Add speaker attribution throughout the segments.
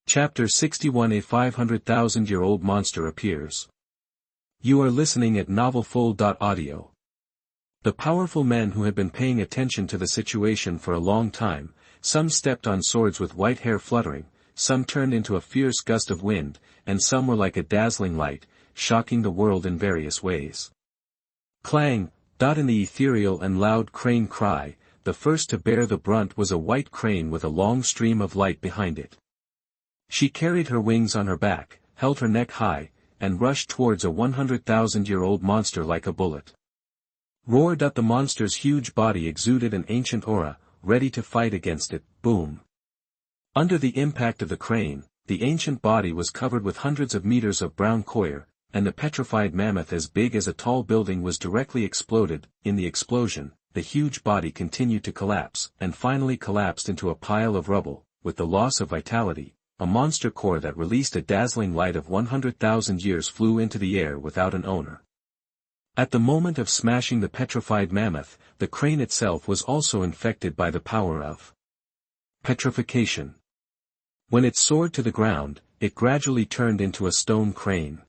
Speaker 1: Chapter 61. A 500,000-year-old monster appears. You are listening at novelfull.audio. The powerful men who had been paying attention to the situation for a long time, some stepped on swords with white hair fluttering, some turned into a fierce gust of wind, and some were like a dazzling light, shocking the world in various ways. Clang! In the ethereal and loud crane cry, the first to bear the brunt was a white crane with a long stream of light behind it. She carried her wings on her back, held her neck high, and rushed towards a 100,000-year-old monster like a bullet. Roar! The monster's huge body exuded an ancient aura, ready to fight against it. Boom! Under the impact of the crane, the ancient body was covered with hundreds of meters of brown coir, and the petrified mammoth as big as a tall building was directly exploded. In the explosion, the huge body continued to collapse, and finally collapsed into a pile of rubble. With the loss of vitality, a monster core that released a dazzling light of 100,000 years flew into the air without an owner. At the moment of smashing the petrified mammoth, the crane itself was also infected by the power of petrification. When it soared to the ground, it gradually turned into a stone crane.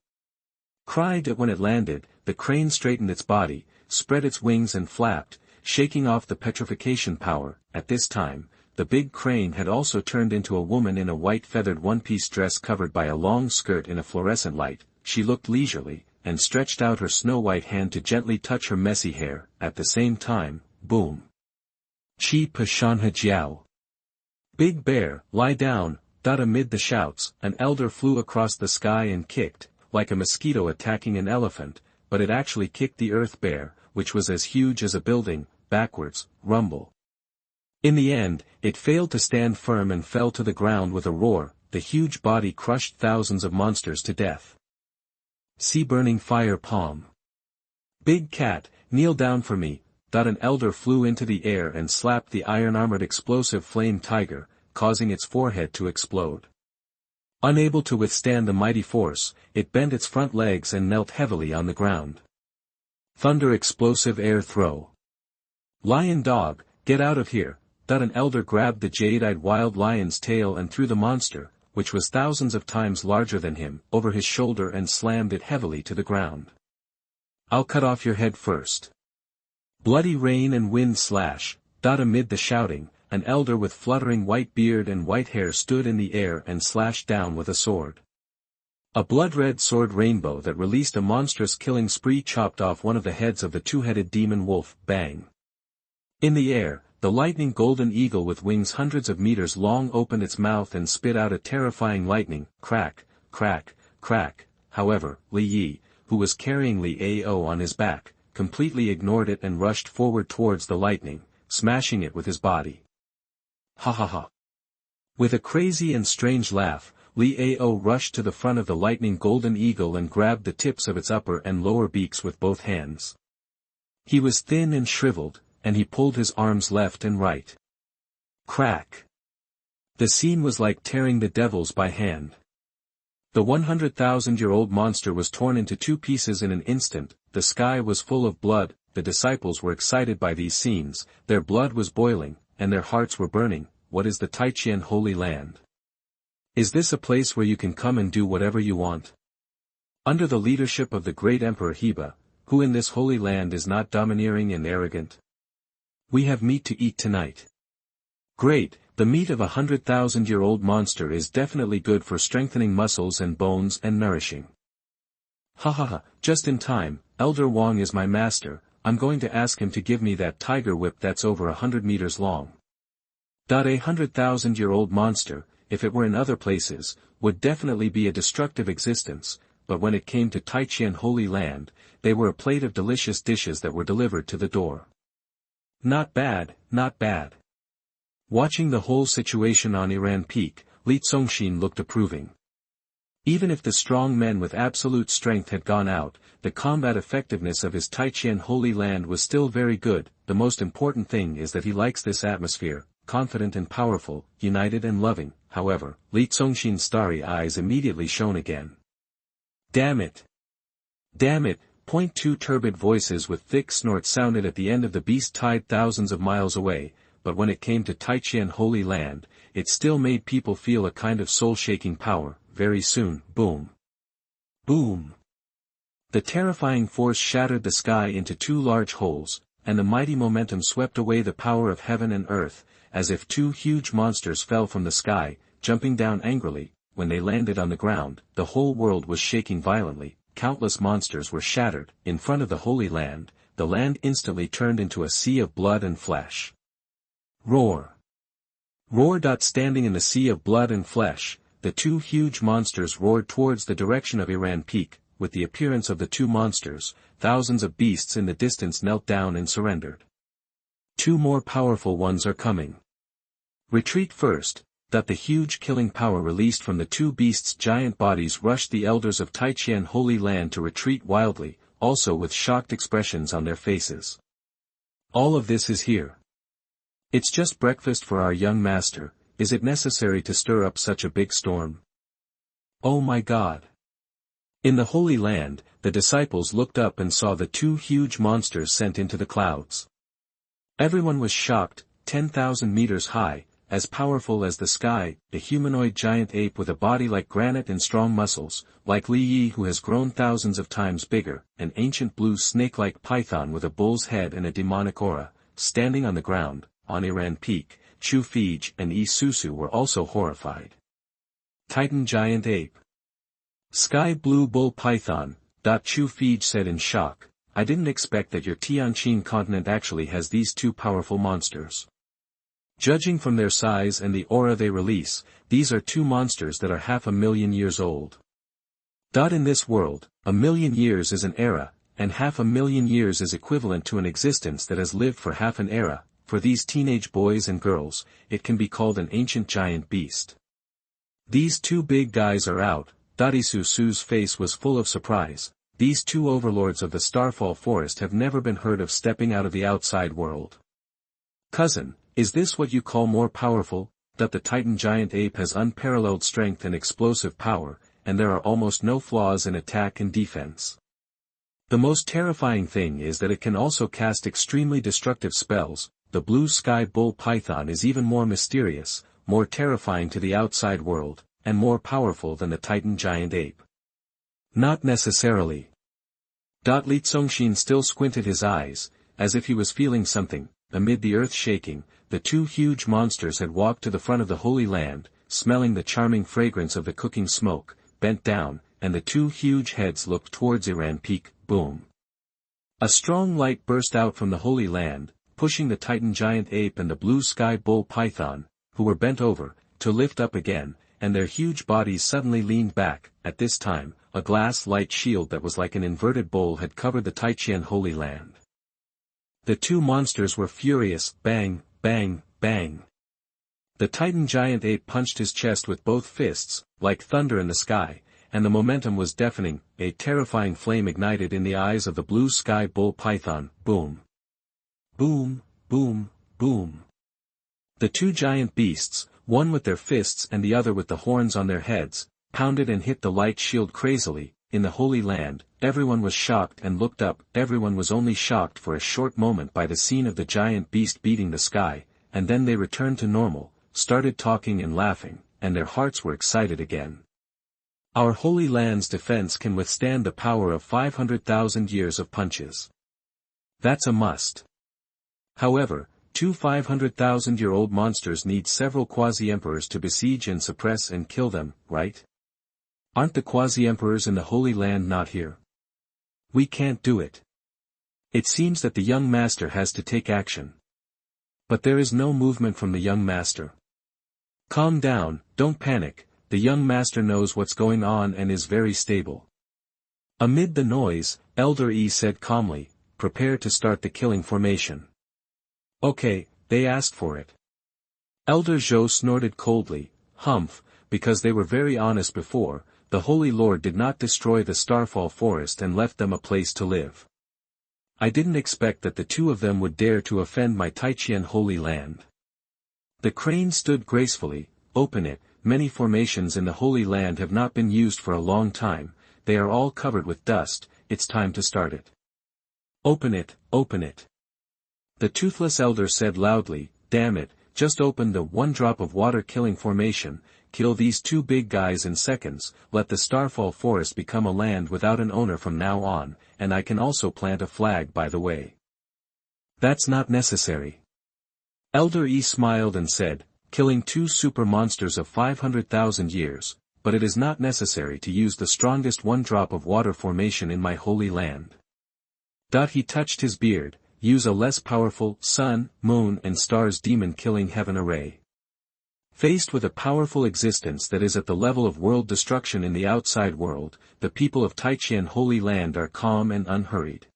Speaker 1: Cried that when it landed, the crane straightened its body, spread its wings and flapped, shaking off the petrification power. At this time, the big crane had also turned into a woman in a white feathered one-piece dress covered by a long skirt in a fluorescent light. She looked leisurely, and stretched out her snow-white hand to gently touch her messy hair. At the same time, boom! Chi pa shanha jiao. Big bear, lie down! Amid the shouts, an elder flew across the sky and kicked, like a mosquito attacking an elephant, but it actually kicked the earth bear, which was as huge as a building, backwards. Rumble. In the end, it failed to stand firm and fell to the ground with a roar. The huge body crushed thousands of monsters to death. See burning fire palm. Big cat, kneel down for me. An elder flew into the air and slapped the iron-armored explosive flame tiger, causing its forehead to explode. Unable to withstand the mighty force, it bent its front legs and knelt heavily on the ground. Thunder explosive air throw. Lion dog, get out of here. An elder grabbed the jade-eyed wild lion's tail and threw the monster, which was thousands of times larger than him, over his shoulder and slammed it heavily to the ground. I'll cut off your head first. Bloody rain and wind slash. Amid the shouting, an elder with fluttering white beard and white hair stood in the air and slashed down with a sword. A blood-red sword rainbow that released a monstrous killing spree chopped off one of the heads of the two-headed demon wolf. Bang! In the air, the lightning golden eagle with wings hundreds of meters long opened its mouth and spit out a terrifying lightning. Crack, crack, crack. However, Li Yi, who was carrying Li Ao on his back, completely ignored it and rushed forward towards the lightning, smashing it with his body. Ha ha ha. With a crazy and strange laugh, Li Ao rushed to the front of the lightning golden eagle and grabbed the tips of its upper and lower beaks with both hands. He was thin and shriveled, and he pulled his arms left and right. Crack! The scene was like tearing the devils by hand. The 100,000-year-old monster was torn into two pieces in an instant. The sky was full of blood. The disciples were excited by these scenes, their blood was boiling, and their hearts were burning. What is the Taiqian Holy Land? Is this a place where you can come and do whatever you want? Under the leadership of the great Emperor Heba, who in this holy land is not domineering and arrogant? We have meat to eat tonight. Great, the meat of a 100,000-year-old monster is definitely good for strengthening muscles and bones and nourishing. Ha ha ha, just in time. Elder Wang is my master. I'm going to ask him to give me that tiger whip that's over 100 meters long. A 100,000-year-old monster, if it were in other places, would definitely be a destructive existence, but when it came to Taiqian Holy Land, they were a plate of delicious dishes that were delivered to the door. Not bad, not bad. Watching the whole situation on Iran Peak, Li Congxin looked approving. Even if the strong men with absolute strength had gone out, the combat effectiveness of his Taiqian Holy Land was still very good. The most important thing is that he likes this atmosphere, confident and powerful, united and loving. However, Li Congxin's starry eyes immediately shone again. Damn it! Damn it! Two turbid voices with thick snorts sounded at the end of the beast tide thousands of miles away. but when it came to Taiqian Holy Land, it still made people feel a kind of soul-shaking power. Very soon, boom. Boom. The terrifying force shattered the sky into two large holes, and the mighty momentum swept away the power of heaven and earth, as if two huge monsters fell from the sky, jumping down angrily. When they landed on the ground, the whole world was shaking violently, countless monsters were shattered. In front of the Holy Land, the land instantly turned into a sea of blood and flesh. Roar! Roar! Standing in the sea of blood and flesh, the two huge monsters roared towards the direction of Iran Peak. With the appearance of the two monsters, thousands of beasts in the distance knelt down and surrendered. Two more powerful ones are coming. Retreat first. The huge killing power released from the two beasts' giant bodies rushed the elders of Taiqian Holy Land to retreat wildly, also with shocked expressions on their faces. All of this is here. It's just breakfast for our young master. Is it necessary to stir up such a big storm? Oh my God! In the Holy Land, the disciples looked up and saw the two huge monsters sent into the clouds. Everyone was shocked. 10,000 meters high, as powerful as the sky, a humanoid giant ape with a body like granite and strong muscles, like Lihuo who has grown thousands of times bigger, an ancient blue snake-like python with a bull's head and a demonic aura, standing on the ground. On Iran Peak, Chu Fij and Isusu were also horrified. Titan giant ape. Sky blue bull python. Chu Fij said in shock, I didn't expect that your Tianqin continent actually has these two powerful monsters. Judging from their size and the aura they release, these are two monsters that are 500,000 years old. In this world, 1,000,000 years is an era, and 500,000 years is equivalent to an existence that has lived for half an era. For these teenage boys and girls, it can be called an ancient giant beast. These two big guys are out. Isusu's face was full of surprise. These two overlords of the Starfall Forest have never been heard of stepping out of the outside world. Cousin, is this what you call more powerful? The Titan giant ape has unparalleled strength and explosive power, and there are almost no flaws in attack and defense. The most terrifying thing is that it can also cast extremely destructive spells. The blue sky bull python is even more mysterious, more terrifying to the outside world, and more powerful than the Titan giant ape. Not necessarily. Li Congxin still squinted his eyes, as if he was feeling something. Amid the earth shaking, the two huge monsters had walked to the front of the Holy Land, smelling the charming fragrance of the cooking smoke, bent down, and the two huge heads looked towards Iran Peak. Boom! A strong light burst out from the Holy Land, pushing the Titan giant ape and the blue sky bull python, who were bent over, to lift up again, and their huge bodies suddenly leaned back. At this time, a glass light shield that was like an inverted bowl had covered the Taiqian Holy Land. The two monsters were furious. Bang, bang, bang. The Titan giant ape punched his chest with both fists, like thunder in the sky, and the momentum was deafening. A terrifying flame ignited in the eyes of the blue sky bull python. Boom. Boom, boom, boom. The two giant beasts, one with their fists and the other with the horns on their heads, pounded and hit the light shield crazily. In the Holy Land, everyone was shocked and looked up. Everyone was only shocked for a short moment by the scene of the giant beast beating the sky, and then they returned to normal, started talking and laughing, and their hearts were excited again. Our Holy Land's defense can withstand the power of 500,000 years of punches. That's a must. However, two 500,000-year-old monsters need several quasi-emperors to besiege and suppress and kill them, right? Aren't the quasi-emperors in the Holy Land not here? We can't do it. It seems that the young master has to take action. But there is no movement from the young master. Calm down, don't panic, the young master knows what's going on and is very stable. Amid the noise, Elder E said calmly, prepare to start the killing formation. Okay, they asked for it. Elder Zhou snorted coldly, humph, because they were very honest before. The Holy Lord did not destroy the Starfall Forest and left them a place to live. I didn't expect that the two of them would dare to offend my Taiqian Holy Land. The crane stood gracefully. Open it. Many formations in the Holy Land have not been used for a long time, they are all covered with dust. It's time to start it. Open it, open it. The toothless elder said loudly. damn it, just open the one drop of water killing formation, kill these two big guys in seconds, let the Starfall Forest become a land without an owner from now on, and I can also plant a flag by the way. That's not necessary. Elder E smiled and said, killing two super monsters of 500,000 years, but it is not necessary to use the strongest one drop of water formation in my holy land. He touched his beard, use a less powerful sun, moon and stars demon killing heaven array. Faced with a powerful existence that is at the level of world destruction in the outside world, the people of Taiqian Holy Land are calm and unhurried.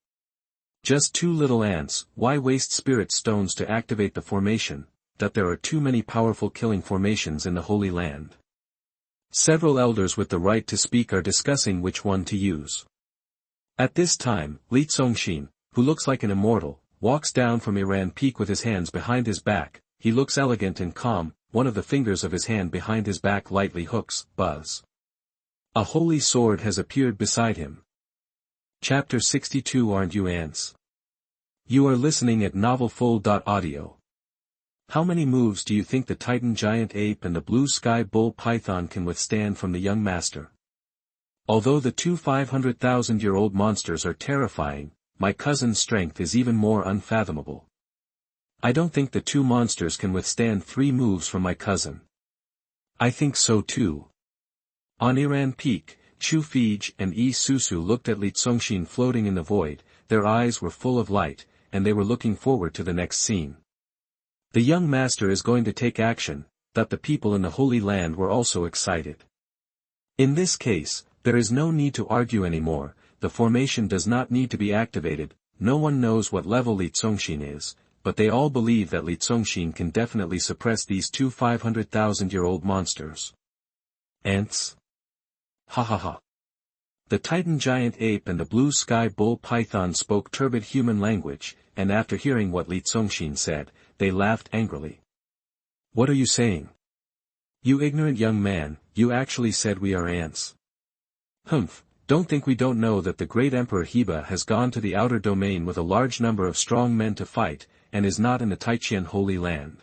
Speaker 1: Just two little ants, why waste spirit stones to activate the formation, that there are too many powerful killing formations in the Holy Land. Several elders with the right to speak are discussing which one to use. At this time, Li Congxin, who looks like an immortal, walks down from Iran Peak with his hands behind his back. He looks elegant and calm, one of the fingers of his hand behind his back lightly hooks, buzz. A holy sword has appeared beside him. Chapter 62 Aren't you ants? You are listening at novelfull.audio. How many moves do you think the Titan Giant Ape and the Blue Sky Bull Python can withstand from the young master? Although the two 500,000-year-old monsters are terrifying, my cousin's strength is even more unfathomable. I don't think the two monsters can withstand 3 moves from my cousin. I think so too. On Iran Peak, Chu Fij and Yi Susu looked at Li Congxin floating in the void, their eyes were full of light, and they were looking forward to the next scene. The young master is going to take action, that the people in the Holy Land were also excited. In this case, there is no need to argue anymore, the formation does not need to be activated, no one knows what level Li Congxin is, but they all believe that Li Congxin can definitely suppress these two 500,000-year-old monsters. Ants? Ha ha ha. The Titan Giant Ape and the Blue Sky Bull Python spoke turbid human language, and after hearing what Li Congxin said, they laughed angrily. What are you saying? You ignorant young man, you actually said we are ants. Humph, don't think we don't know that the great Emperor Heba has gone to the outer domain with a large number of strong men to fight, and is not in the Taiqian Holy Land.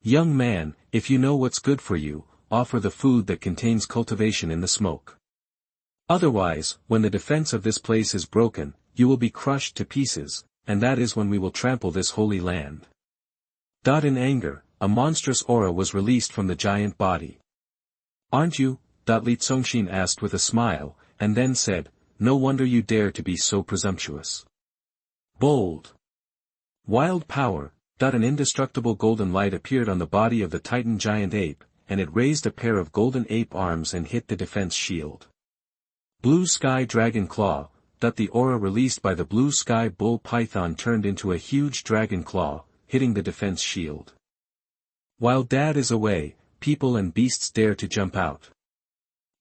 Speaker 1: Young man, if you know what's good for you, offer the food that contains cultivation in the smoke. Otherwise, when the defense of this place is broken, you will be crushed to pieces, and that is when we will trample this holy land. In anger, a monstrous aura was released from the giant body. Aren't you? Li Congxin asked with a smile, and then said, no wonder you dare to be so presumptuous. Bold. Wild power. An indestructible golden light appeared on the body of the Titan Giant Ape, and it raised a pair of golden ape arms and hit the defense shield. Blue Sky Dragon Claw. The aura released by the Blue Sky Bull Python turned into a huge dragon claw, hitting the defense shield. While Dad is away, people and beasts dare to jump out.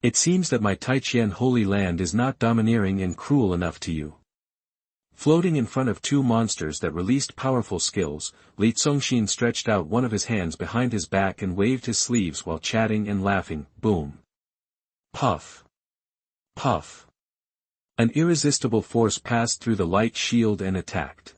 Speaker 1: It seems that my Taiqian Holy Land is not domineering and cruel enough to you. Floating in front of two monsters that released powerful skills, Li Congxin stretched out one of his hands behind his back and waved his sleeves while chatting and laughing. Boom. Puff. Puff. An irresistible force passed through the light shield and attacked.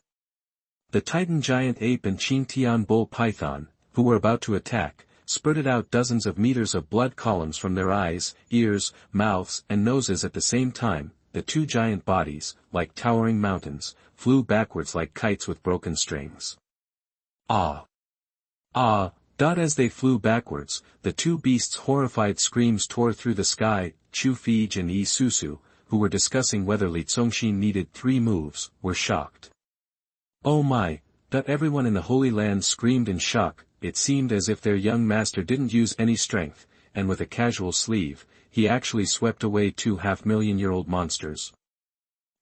Speaker 1: The Titan Giant Ape and Qingtian Bull Python, who were about to attack, spurted out dozens of meters of blood columns from their eyes, ears, mouths and noses at the same time. The two giant bodies, like towering mountains, flew backwards like kites with broken strings. Ah! Ah! As they flew backwards, the two beasts' horrified screams tore through the sky. Chu Fij and Yi Susu, who were discussing whether Li Congxin needed 3 moves, were shocked. Oh my! Everyone in the Holy Land screamed in shock. It seemed as if their young master didn't use any strength, and with a casual sleeve, he actually swept away 2 half-million-year-old monsters.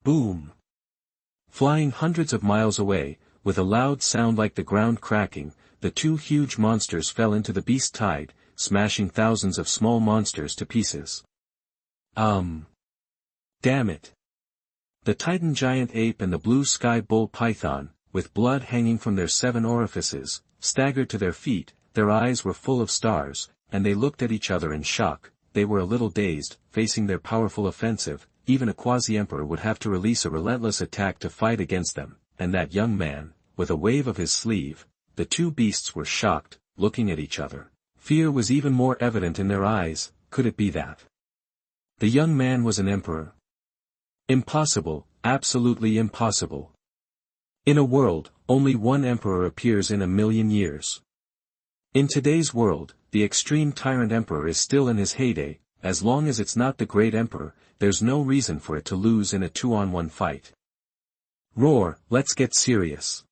Speaker 1: Boom! Flying hundreds of miles away, with a loud sound like the ground cracking, the 2 huge monsters fell into the beast tide, smashing thousands of small monsters to pieces. Damn it! The Titan Giant Ape and the Blue Sky Bull Python, with blood hanging from their 7 orifices, staggered to their feet, their eyes were full of stars, and they looked at each other in shock. They were a little dazed, facing their powerful offensive. Even a quasi-emperor would have to release a relentless attack to fight against them, and that young man, with a wave of his sleeve, the two beasts were shocked, looking at each other. Fear was even more evident in their eyes. Could it be that the young man was an emperor? Impossible, absolutely impossible. In a world, only one emperor appears in 1,000,000 years. In today's world, the extreme tyrant emperor is still in his heyday. As long as it's not the great emperor, there's no reason for it to lose in a 2-on-1 fight. Roar, let's get serious.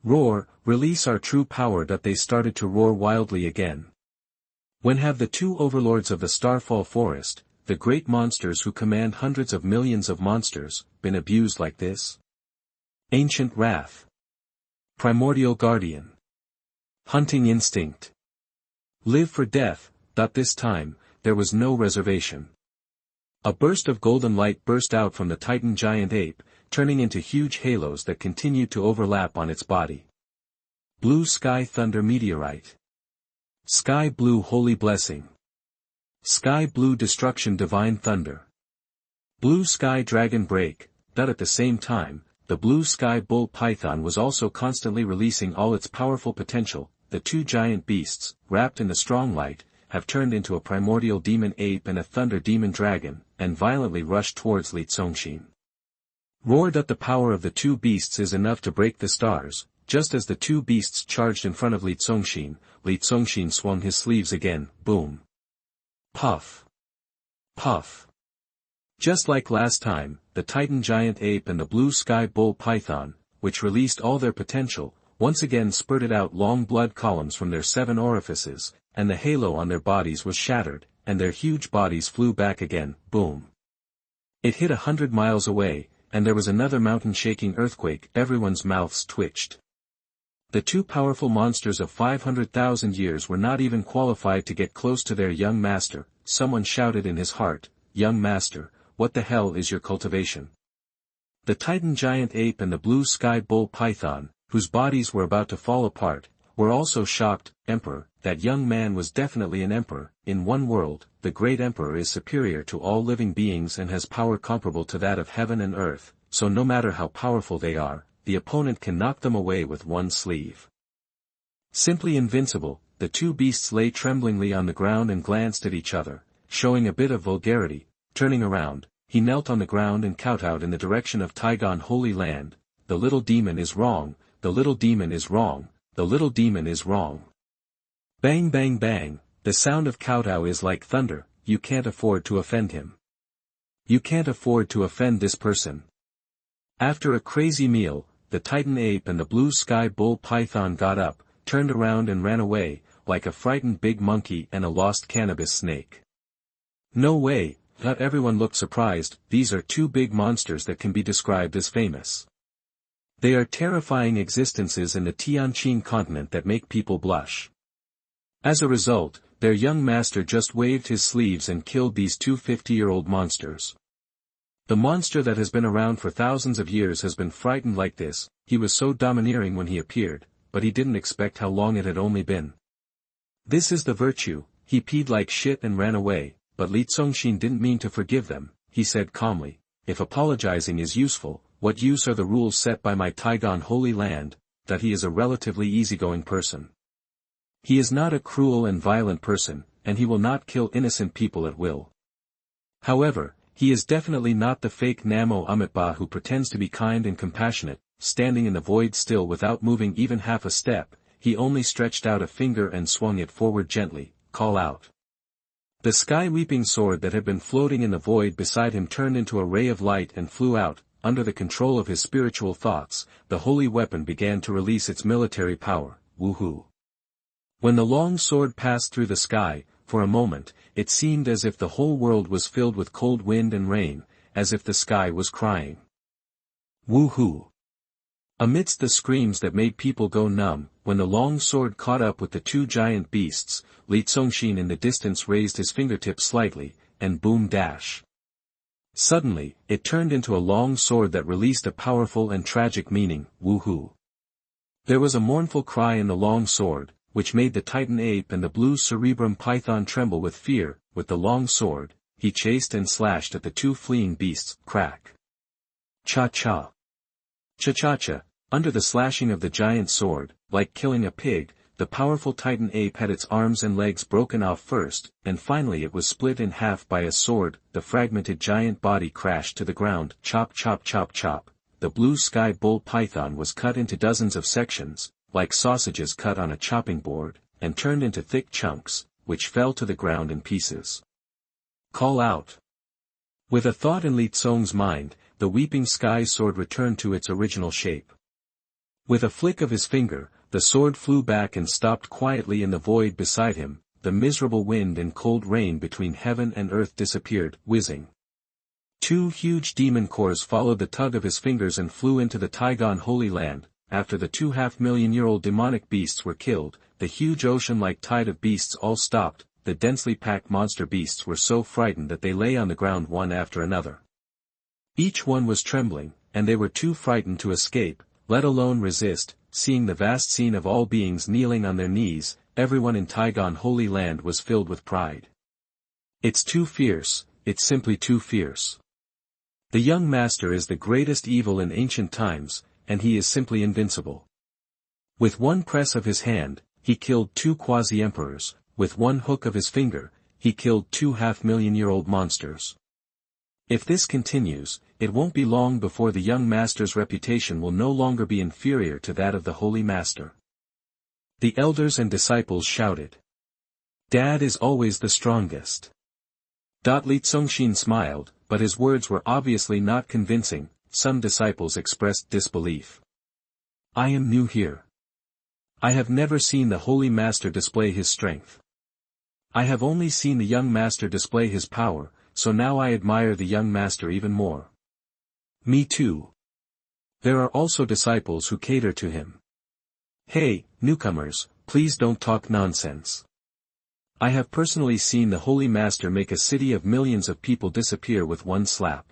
Speaker 1: Roar, release our true power. They started to roar wildly again. When have the two overlords of the Starfall Forest, the great monsters who command hundreds of millions of monsters, been abused like this? Ancient wrath. Primordial guardian. Hunting instinct. Live for death. This time, there was no reservation. A burst of golden light burst out from the Titan giant ape, turning into huge halos that continued to overlap on its body. Blue sky thunder meteorite. Sky blue holy blessing. Sky blue destruction divine thunder. Blue sky dragon break. At the same time, the blue sky bull python was also constantly releasing all its powerful potential. The two giant beasts, wrapped in the strong light, have turned into a primordial demon ape and a thunder demon dragon, and violently rushed towards Congxin. Roared. The power of the two beasts is enough to break the stars. Just as the two beasts charged in front of Congxin swung his sleeves again. Boom. Puff. Puff. Just like last time, the Titan giant ape and the blue sky bull python, which released all their potential, once again spurted out long blood columns from their 7 orifices, and the halo on their bodies was shattered, and their huge bodies flew back again. Boom. It hit 100 miles away, and there was another mountain-shaking earthquake. Everyone's mouths twitched. The two powerful monsters of 500,000 years were not even qualified to get close to their young master. Someone shouted in his heart, "Young master, what the hell is your cultivation?" The Titan giant ape and the blue sky bull python, whose bodies were about to fall apart, were also shocked. Emperor, that young man was definitely an emperor. In one world, the great emperor is superior to all living beings and has power comparable to that of heaven and earth, so no matter how powerful they are, the opponent can knock them away with one sleeve. Simply invincible, the two beasts lay tremblingly on the ground and glanced at each other, showing a bit of vulgarity. Turning around, he knelt on the ground and kowtowed in the direction of Taigon Holy Land. The little demon is wrong, the little demon is wrong, the little demon is wrong. Bang bang bang, the sound of kowtow is like thunder. You can't afford to offend him. You can't afford to offend this person. After a crazy meal, the Titan ape and the blue sky bull python got up, turned around and ran away, like a frightened big monkey and a lost cannabis snake. No way. Not everyone looked surprised. These are two big monsters that can be described as famous. They are terrifying existences in the Tianqin continent that make people blush. As a result, their young master just waved his sleeves and killed these two 50-year-old monsters. The monster that has been around for thousands of years has been frightened like this. He was so domineering when he appeared, but he didn't expect how long it had only been. This is the virtue. He peed like shit and ran away. But Congxin didn't mean to forgive them. He said calmly, "If apologizing is useful, what use are the rules set by my Taigon Holy Land?" That he is a relatively easygoing person. He is not a cruel and violent person, and he will not kill innocent people at will. However, he is definitely not the fake Namo Amitba who pretends to be kind and compassionate. Standing in the void still without moving even half a step, he only stretched out a finger and swung it forward gently. Call out. The sky-leaping sword that had been floating in the void beside him turned into a ray of light and flew out. Under the control of his spiritual thoughts, the holy weapon began to release its military power. Woohoo! When the long sword passed through the sky, for a moment, it seemed as if the whole world was filled with cold wind and rain, as if the sky was crying. Woohoo! Amidst the screams that made people go numb, when the long sword caught up with the two giant beasts, Congxin in the distance raised his fingertips slightly, and boom dash. Suddenly, it turned into a long sword that released a powerful and tragic meaning. Woohoo! There was a mournful cry in the long sword, which made the Titan ape and the blue cerebrum python tremble with fear. With the long sword, he chased and slashed at the two fleeing beasts. Crack! Cha-cha! Cha-cha-cha! Under the slashing of the giant sword, like killing a pig. The powerful Titan ape had its arms and legs broken off first, and finally it was split in half by a sword. The fragmented giant body crashed to the ground. Chop chop chop chop. The blue sky bull python was cut into dozens of sections, like sausages cut on a chopping board, and turned into thick chunks, which fell to the ground in pieces. Call out. With a thought in Li Tsong's mind, the weeping sky sword returned to its original shape. With a flick of his finger, the sword flew back and stopped quietly in the void beside him. The miserable wind and cold rain between heaven and earth disappeared, whizzing. Two huge demon cores followed the tug of his fingers and flew into the Taigon Holy Land. After the 2.5-million-year-old demonic beasts were killed, the huge ocean-like tide of beasts all stopped. The densely packed monster beasts were so frightened that they lay on the ground one after another. Each one was trembling, and they were too frightened to escape, let alone resist. Seeing the vast scene of all beings kneeling on their knees, everyone in Taigon Holy Land was filled with pride. It's too fierce, it's simply too fierce. The young master is the greatest evil in ancient times, and he is simply invincible. With one press of his hand, he killed 2 quasi-emperors, with one hook of his finger, he killed 2.5-million-year-old monsters. If this continues, it won't be long before the young master's reputation will no longer be inferior to that of the holy master. The elders and disciples shouted. Dad is always the strongest. Li Congxin smiled, but his words were obviously not convincing. Some disciples expressed disbelief. I am new here. I have never seen the holy master display his strength. I have only seen the young master display his power, so now I admire the young master even more. Me too. There are also disciples who cater to him. Hey, newcomers, please don't talk nonsense. I have personally seen the Holy Master make a city of millions of people disappear with one slap.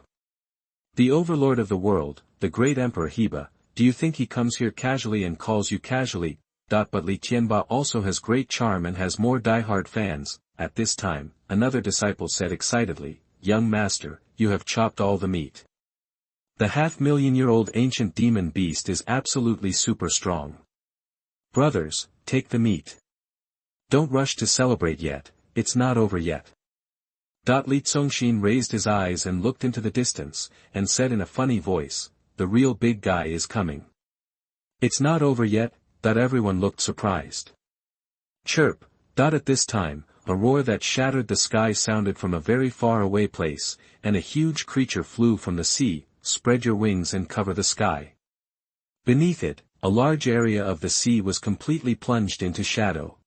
Speaker 1: The overlord of the world, the great Emperor Heba, do you think he comes here casually and calls you casually? But Li Tianba also has great charm and has more die-hard fans. At this time, another disciple said excitedly, Young Master, you have chopped all the meat. The 500,000-year-old ancient demon beast is absolutely super strong. Brothers, take the meat. Don't rush to celebrate yet, it's not over yet. Li Congxin raised his eyes and looked into the distance, and said in a funny voice, the real big guy is coming. It's not over yet. Everyone looked surprised. Chirp. At this time, a roar that shattered the sky sounded from a very far away place, and a huge creature flew from the sea. Spread your wings and cover the sky. Beneath it, a large area of the sea was completely plunged into shadow.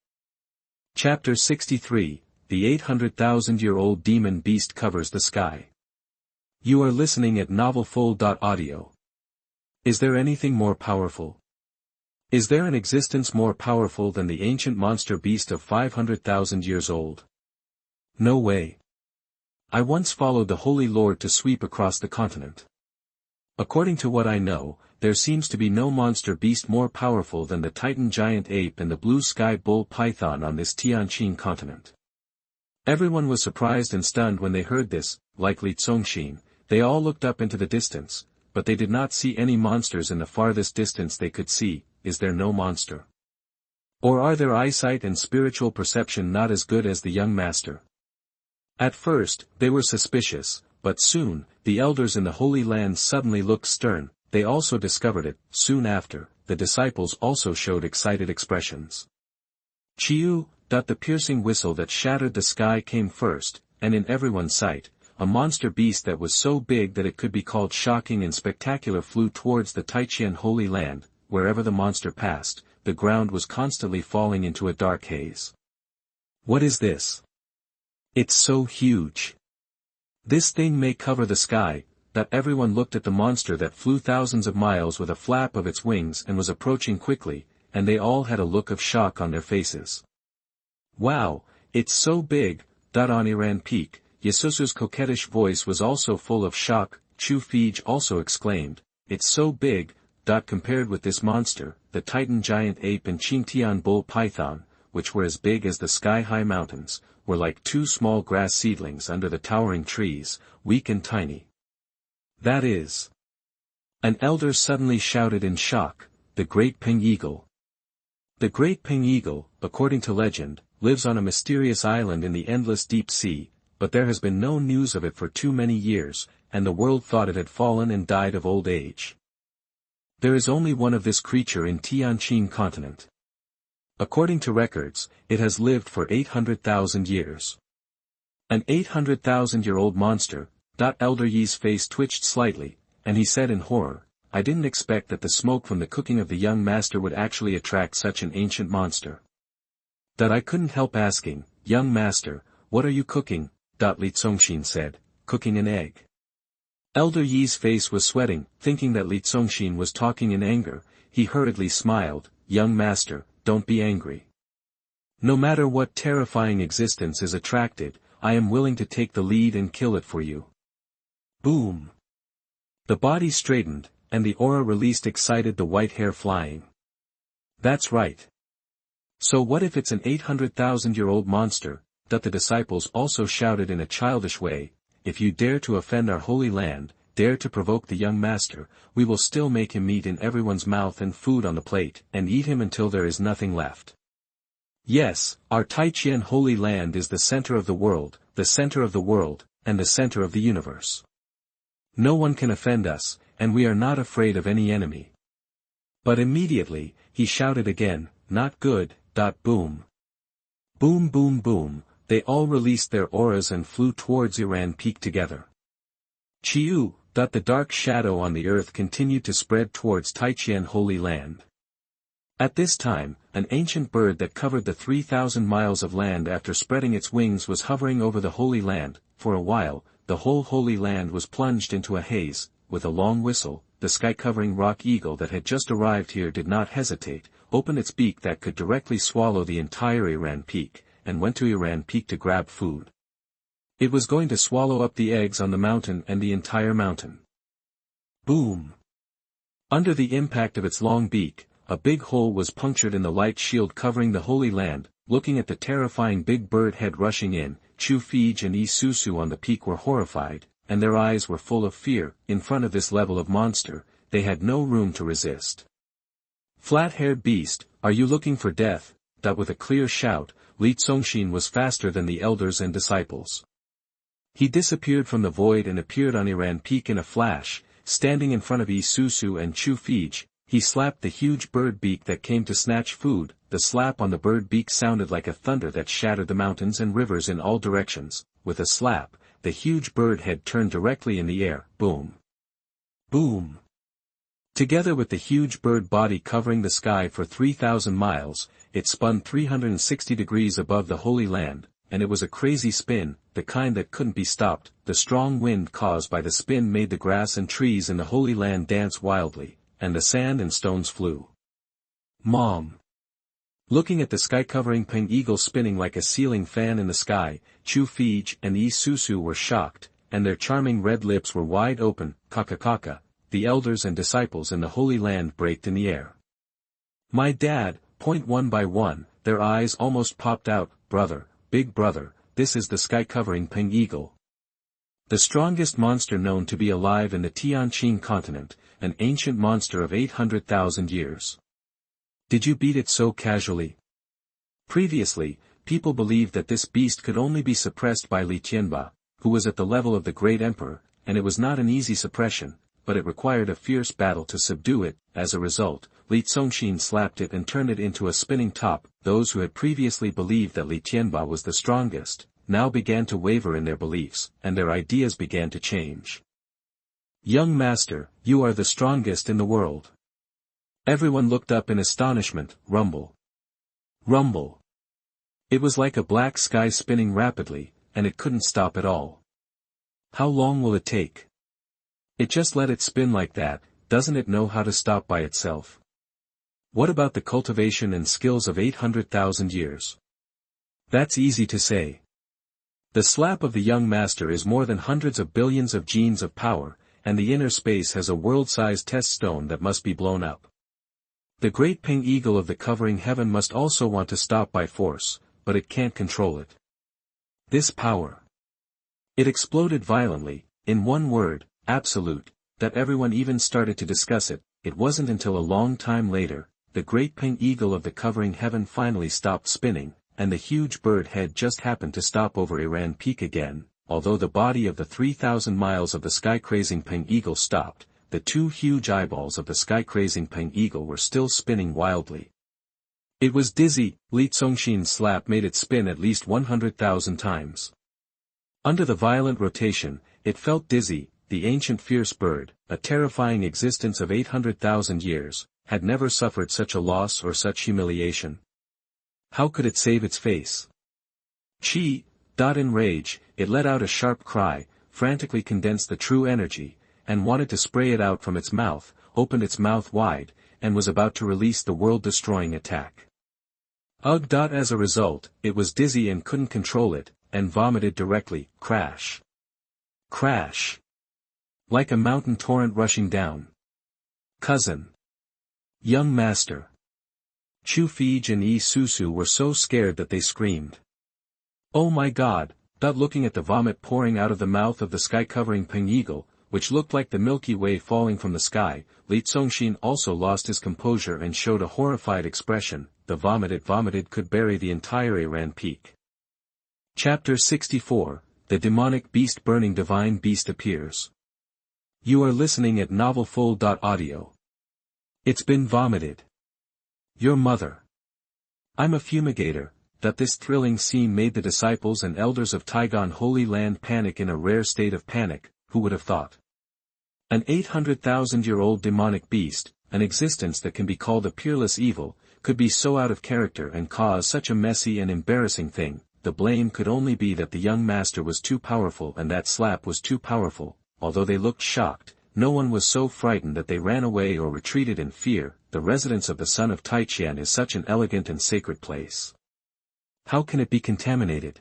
Speaker 1: Chapter 63, The 800,000-year-old demon beast covers the sky. You are listening at novelfull.audio. Is there anything more powerful? Is there an existence more powerful than the ancient monster beast of 500,000 years old? No way. I once followed the Holy Lord to sweep across the continent. According to what I know, there seems to be no monster beast more powerful than the Titan giant ape and the blue sky bull python on this Tianqin continent. Everyone was surprised and stunned when they heard this. Like Li Congxin, they all looked up into the distance, but they did not see any monsters in the farthest distance they could see. Is there no monster? Or are their eyesight and spiritual perception not as good as the young master? At first, they were suspicious, but soon, the elders in the Holy Land suddenly looked stern. They also discovered it. Soon after, the disciples also showed excited expressions. Chiu. The piercing whistle that shattered the sky came first, and in everyone's sight, a monster beast that was so big that it could be called shocking and spectacular flew towards the Taiqian Holy Land. Wherever the monster passed, the ground was constantly falling into a dark haze. What is this? It's so huge. This thing may cover the sky. Everyone looked at the monster that flew thousands of miles with a flap of its wings and was approaching quickly, and they all had a look of shock on their faces. Wow, it's so big. On Iran Peak, Yesusu's coquettish voice was also full of shock. Chu Fij also exclaimed, it's so big. Compared with this monster, the Titan giant ape and Qingtian bull python, which were as big as the sky-high mountains, were like 2 small grass seedlings under the towering trees, weak and tiny. That is. An elder suddenly shouted in shock, the great ping eagle. The great ping eagle, according to legend, lives on a mysterious island in the endless deep sea, but there has been no news of it for too many years, and the world thought it had fallen and died of old age. There is only one of this creature in Tianqin continent. According to records, it has lived for 800,000 years. An 800,000-year-old monster. Elder Yi's face twitched slightly, and he said in horror, I didn't expect that the smoke from the cooking of the young master would actually attract such an ancient monster. That I couldn't help asking, young master, what are you cooking? Li Congxin said, cooking an egg. Elder Yi's face was sweating, thinking that Li Congxin was talking in anger. He hurriedly smiled, young master, don't be angry. No matter what terrifying existence is attracted, I am willing to take the lead and kill it for you. Boom! The body straightened, and the aura released excited the white hair flying. That's right. So what if it's an 800,000-year-old monster? The disciples also shouted in a childish way, if you dare to offend our holy land, dare to provoke the young master, we will still make him meat in everyone's mouth and food on the plate, and eat him until there is nothing left. Yes, our Taiqian holy land is the center of the world, and the center of the universe. No one can offend us, and we are not afraid of any enemy. But immediately, he shouted again, not good. Boom. Boom boom boom, they all released their auras and flew towards Iran Peak together. Chiu. The dark shadow on the earth continued to spread towards Taiqian holy land. At this time, an ancient bird that covered the 3,000 miles of land after spreading its wings was hovering over the holy land. For a while, the whole holy land was plunged into a haze. With a long whistle, the sky-covering rock eagle that had just arrived here did not hesitate, opened its beak that could directly swallow the entire Iran Peak, and went to Iran Peak to grab food. It was going to swallow up the eggs on the mountain and the entire mountain. Boom! Under the impact of its long beak, a big hole was punctured in the light shield covering the holy land. Looking at the terrifying big bird head rushing in, Chu Fij and Isusu on the peak were horrified, and their eyes were full of fear. In front of this level of monster, they had no room to resist. Flat-haired beast, are you looking for death? With a clear shout, Li Congxin was faster than the elders and disciples. He disappeared from the void and appeared on Iran Peak in a flash, standing in front of Isusu and Chu Fij. He slapped the huge bird beak that came to snatch food. The slap on the bird beak sounded like a thunder that shattered the mountains and rivers in all directions. With a slap, the huge bird head turned directly in the air. Boom! Boom! Together with the huge bird body covering the sky for 3,000 miles, it spun 360 degrees above the Holy Land, and it was a crazy spin, the kind that couldn't be stopped. The strong wind caused by the spin made the grass and trees in the Holy Land dance wildly, and the sand and stones flew. Mom! Looking at the sky-covering ping eagle spinning like a ceiling fan in the sky, Chu Fij and Isusu were shocked, and their charming red lips were wide open. Kaka. The elders and disciples in the Holy Land braked in the air. My dad, point one by one, their eyes almost popped out. Brother, big brother, this is the sky-covering ping eagle. The strongest monster known to be alive in the Tianqin continent, an ancient monster of 800,000 years. Did you beat it so casually? Previously, people believed that this beast could only be suppressed by Li Tianba, who was at the level of the great emperor, and it was not an easy suppression, but it required a fierce battle to subdue it. As a result, Li Congxin slapped it and turned it into a spinning top. Those who had previously believed that Li Tianba was the strongest, now began to waver in their beliefs, and their ideas began to change. Young master, you are the strongest in the world. Everyone looked up in astonishment. Rumble. Rumble. It was like a black sky spinning rapidly, and it couldn't stop at all. How long will it take? It just let it spin like that. Doesn't it know how to stop by itself? What about the cultivation and skills of 800,000 years? That's easy to say. The slap of the young master is more than hundreds of billions of genes of power, and the inner space has a world-sized test stone that must be blown up. The great ping eagle of the covering heaven must also want to stop by force, but it can't control it. This power. It exploded violently, in one word, absolute, that everyone even started to discuss it. It wasn't until a long time later, the great pink eagle of the covering heaven finally stopped spinning, and the huge bird head just happened to stop over Iran Peak again. Although the body of the 3,000 miles of the sky-crazing pink eagle stopped, the two huge eyeballs of the sky-crazing pink eagle were still spinning wildly. It was dizzy. Li Congxin's slap made it spin at least 100,000 times. Under the violent rotation, it felt dizzy. The ancient fierce bird, a terrifying existence of 800,000 years, had never suffered such a loss or such humiliation. How could it save its face? Chi! In rage, it let out a sharp cry, frantically condensed the true energy, and wanted to spray it out from its mouth, opened its mouth wide, and was about to release the world-destroying attack. Ugh! As a result, it was dizzy and couldn't control it, and vomited directly. Crash! Crash! Like a mountain torrent rushing down. Cousin! Young master! Chu Fij and Yi Susu were so scared that they screamed. Oh my god! Looking at the vomit pouring out of the mouth of the sky-covering pink eagle, which looked like the Milky Way falling from the sky, Li Congxin also lost his composure and showed a horrified expression. The vomit it vomited could bury the entire Iran Peak. Chapter 64, The Demonic Beast Burning Divine Beast Appears. You are listening at novelfull.audio. It's been vomited. Your mother. I'm a fumigator. That this thrilling scene made the disciples and elders of Taigon Holy Land panic in a rare state of panic. Who would have thought? An 800,000-year-old demonic beast, an existence that can be called a peerless evil, could be so out of character and cause such a messy and embarrassing thing. The blame could only be that the young master was too powerful and that slap was too powerful. Although they looked shocked, no one was so frightened that they ran away or retreated in fear. The residence of the son of Taiqian is such an elegant and sacred place. How can it be contaminated?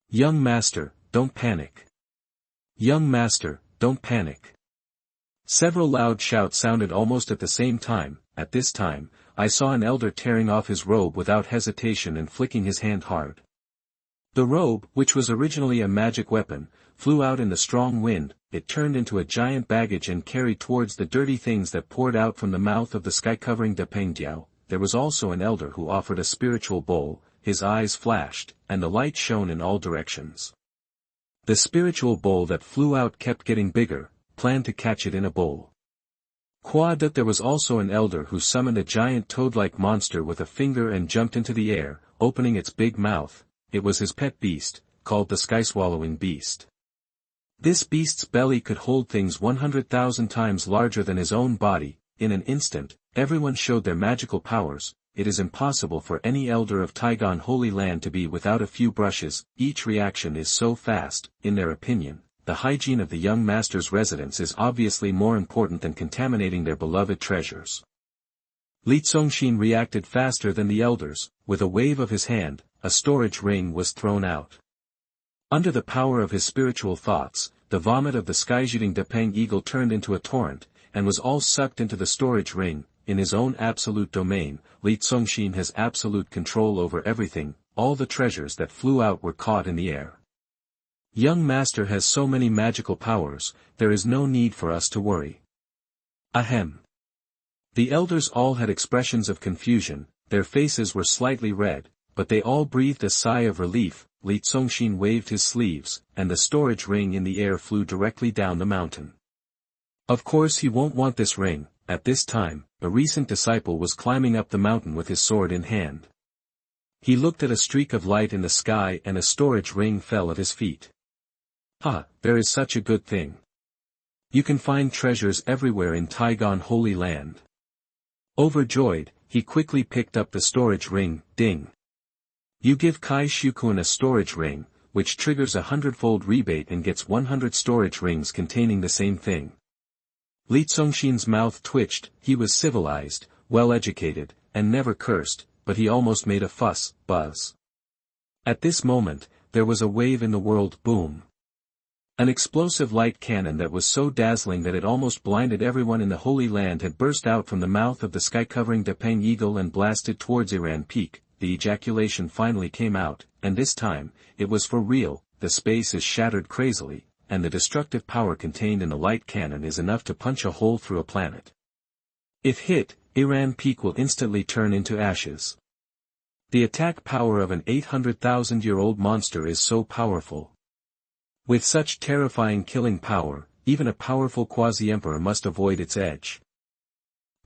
Speaker 1: Young master, don't panic. Young master, don't panic. Several loud shouts sounded almost at the same time. At this time, I saw an elder tearing off his robe without hesitation and flicking his hand hard. The robe, which was originally a magic weapon, flew out in the strong wind. It turned into a giant baggage and carried towards the dirty things that poured out from the mouth of the sky-covering Depengdiao. There was also an elder who offered a spiritual bowl. His eyes flashed, and the light shone in all directions. The spiritual bowl that flew out kept getting bigger, planned to catch it in a bowl. There was also an elder who summoned a giant toad-like monster with a finger and jumped into the air, opening its big mouth. It was his pet beast, called the sky-swallowing beast. This beast's belly could hold things 100,000 times larger than his own body. In an instant, everyone showed their magical powers. It is impossible for any elder of Taigon Holy Land to be without a few brushes. Each reaction is so fast. In their opinion, the hygiene of the young master's residence is obviously more important than contaminating their beloved treasures. Li Congxin reacted faster than the elders. With a wave of his hand, a storage ring was thrown out. Under the power of his spiritual thoughts, the vomit of the sky-shooting Depeng eagle turned into a torrent, and was all sucked into the storage ring. In his own absolute domain, Li Congxin has absolute control over everything. All the treasures that flew out were caught in the air. Young master has so many magical powers, there is no need for us to worry. Ahem. The elders all had expressions of confusion. Their faces were slightly red, but they all breathed a sigh of relief. Li Congxin waved his sleeves, and the storage ring in the air flew directly down the mountain. Of course he won't want this ring. At this time, a recent disciple was climbing up the mountain with his sword in hand. He looked at a streak of light in the sky and a storage ring fell at his feet. There is such a good thing. You can find treasures everywhere in Taigon Holy Land. Overjoyed, he quickly picked up the storage ring. Ding. You give Kai Shukun a storage ring, which triggers 100-fold rebate and gets 100 storage rings containing the same thing. Li Congxin's mouth twitched. He was civilized, well-educated, and never cursed, but he almost made a fuss. Buzz. At this moment, there was a wave in the world. Boom. An explosive light cannon that was so dazzling that it almost blinded everyone in the Holy Land had burst out from the mouth of the sky-covering Depeng eagle and blasted towards Iran Peak. The ejaculation finally came out, and this time, it was for real. The space is shattered crazily, and the destructive power contained in the light cannon is enough to punch a hole through a planet. If hit, Iran Peak will instantly turn into ashes. The attack power of an 800,000-year-old monster is so powerful. With such terrifying killing power, even a powerful quasi-emperor must avoid its edge.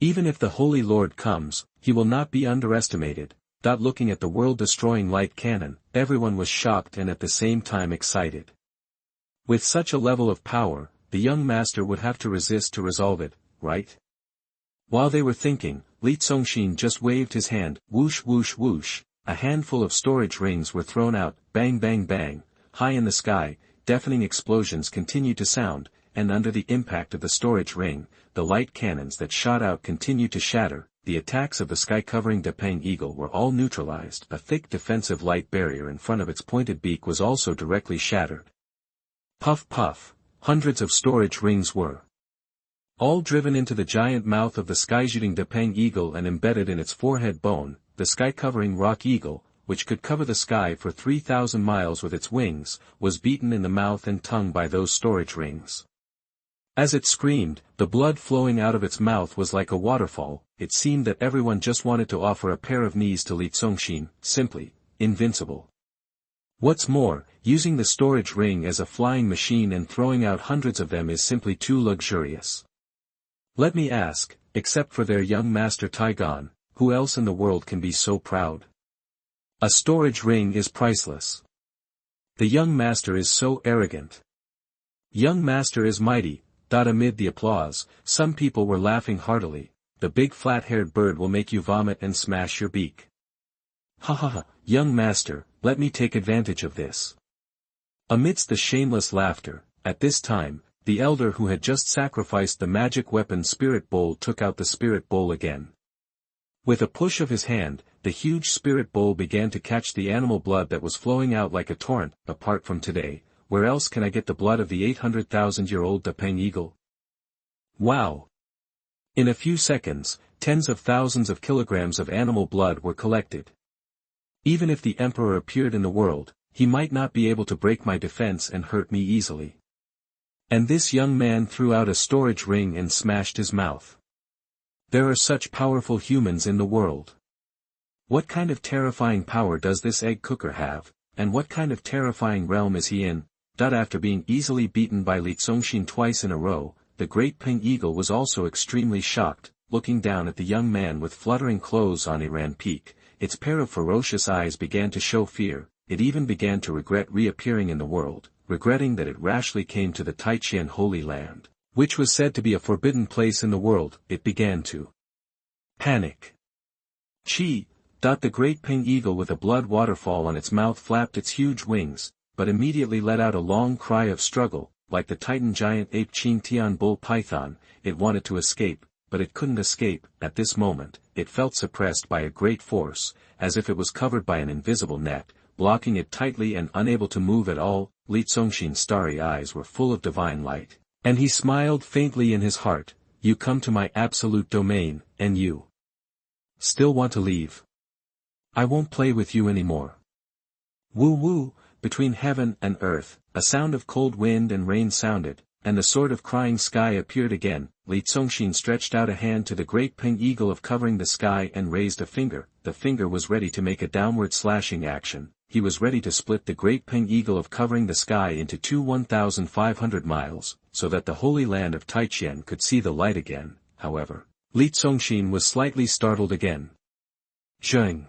Speaker 1: Even if the Holy Lord comes, he will not be underestimated. Looking at the world-destroying light cannon, everyone was shocked and at the same time excited. With such a level of power, the young master would have to resist to resolve it, right? While they were thinking, Li Congxin just waved his hand, whoosh whoosh whoosh, a handful of storage rings were thrown out, bang bang bang, high in the sky, deafening explosions continued to sound, and under the impact of the storage ring, the light cannons that shot out continued to shatter. The attacks of the sky-covering Depeng eagle were all neutralized. A thick defensive light barrier in front of its pointed beak was also directly shattered. Puff puff, hundreds of storage rings were all driven into the giant mouth of the sky-shooting Depeng eagle and embedded in its forehead bone. The sky-covering rock eagle, which could cover the sky for 3,000 miles with its wings, was beaten in the mouth and tongue by those storage rings. As it screamed, the blood flowing out of its mouth was like a waterfall. It seemed that everyone just wanted to offer a pair of knees to Li Congxin, simply, invincible. What's more, using the storage ring as a flying machine and throwing out hundreds of them is simply too luxurious. Let me ask, except for their young master Taigon, who else in the world can be so proud? A storage ring is priceless. The young master is so arrogant. Young master is mighty. Amid the applause, some people were laughing heartily. The big flat-haired bird will make you vomit and smash your beak. Ha ha ha, young master, let me take advantage of this. Amidst the shameless laughter, at this time, the elder who had just sacrificed the magic weapon Spirit Bowl took out the Spirit Bowl again. With a push of his hand, the huge Spirit Bowl began to catch the animal blood that was flowing out like a torrent. Apart from today, where else can I get the blood of the 800,000-year-old Depeng eagle? Wow! In a few seconds, tens of thousands of kilograms of animal blood were collected. Even if the emperor appeared in the world, he might not be able to break my defense and hurt me easily. And this young man threw out a storage ring and smashed his mouth. There are such powerful humans in the world. What kind of terrifying power does this egg cooker have, and what kind of terrifying realm is he in? After being easily beaten by Li Congxin twice in a row, the great Peng eagle was also extremely shocked. Looking down at the young man with fluttering clothes on Iran Peak, its pair of ferocious eyes began to show fear. It even began to regret reappearing in the world, regretting that it rashly came to the Taiqian Holy Land, which was said to be a forbidden place in the world. It began to panic. Chi! The great Peng eagle with a blood waterfall on its mouth flapped its huge wings, but immediately let out a long cry of struggle. Like the titan giant ape Qing Tian bull python, it wanted to escape, but it couldn't escape. At this moment, it felt suppressed by a great force, as if it was covered by an invisible net, blocking it tightly and unable to move at all. Li Congxin's starry eyes were full of divine light, and he smiled faintly in his heart. You come to my absolute domain, and you still want to leave? I won't play with you anymore. Woo woo! Between heaven and earth, a sound of cold wind and rain sounded, and the sword of crying sky appeared again. Li Congxin stretched out a hand to the great Peng eagle of covering the sky and raised a finger. The finger was ready to make a downward slashing action. He was ready to split the great Peng eagle of covering the sky into two 1,500 miles, so that the holy land of Taiqian could see the light again. However, Li Congxin was slightly startled again. Zheng!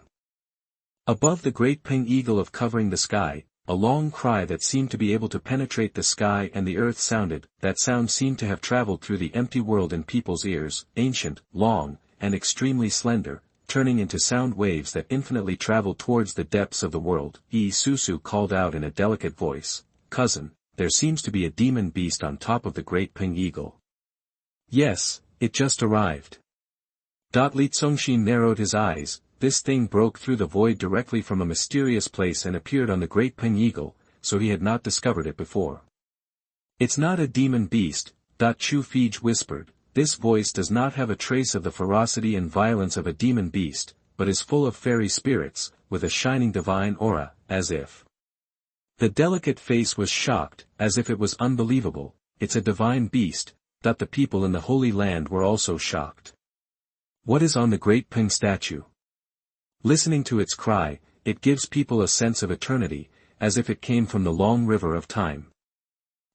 Speaker 1: Above the great Peng eagle of covering the sky, a long cry that seemed to be able to penetrate the sky and the earth sounded. That sound seemed to have traveled through the empty world in people's ears, ancient, long, and extremely slender, turning into sound waves that infinitely traveled towards the depths of the world. Susu called out in a delicate voice, "Cousin, there seems to be a demon beast on top of the great Peng eagle." "Yes, it just arrived." Li Congxin narrowed his eyes. This thing broke through the void directly from a mysterious place and appeared on the great Peng eagle, so he had not discovered it before. "It's not a demon beast," Chu Fij whispered. "This voice does not have a trace of the ferocity and violence of a demon beast, but is full of fairy spirits, with a shining divine aura, as if." The delicate face was shocked, as if it was unbelievable. "It's a divine beast." The people in the Holy Land were also shocked. What is on the Great Ping statue? Listening to its cry, it gives people a sense of eternity, as if it came from the long river of time.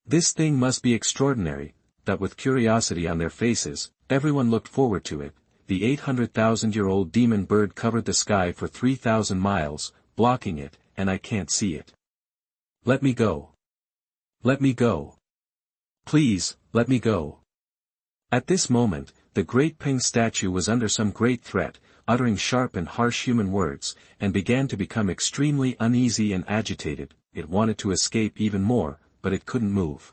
Speaker 1: This thing must be extraordinary, that with curiosity on their faces, everyone looked forward to it. The 800,000-year-old demon bird covered the sky for 3,000 miles, blocking it, and I can't see it. Let me go. Let me go. Please, let me go. At this moment, the Great Ping statue was under some great threat, uttering sharp and harsh human words, and began to become extremely uneasy and agitated. It wanted to escape even more, but it couldn't move.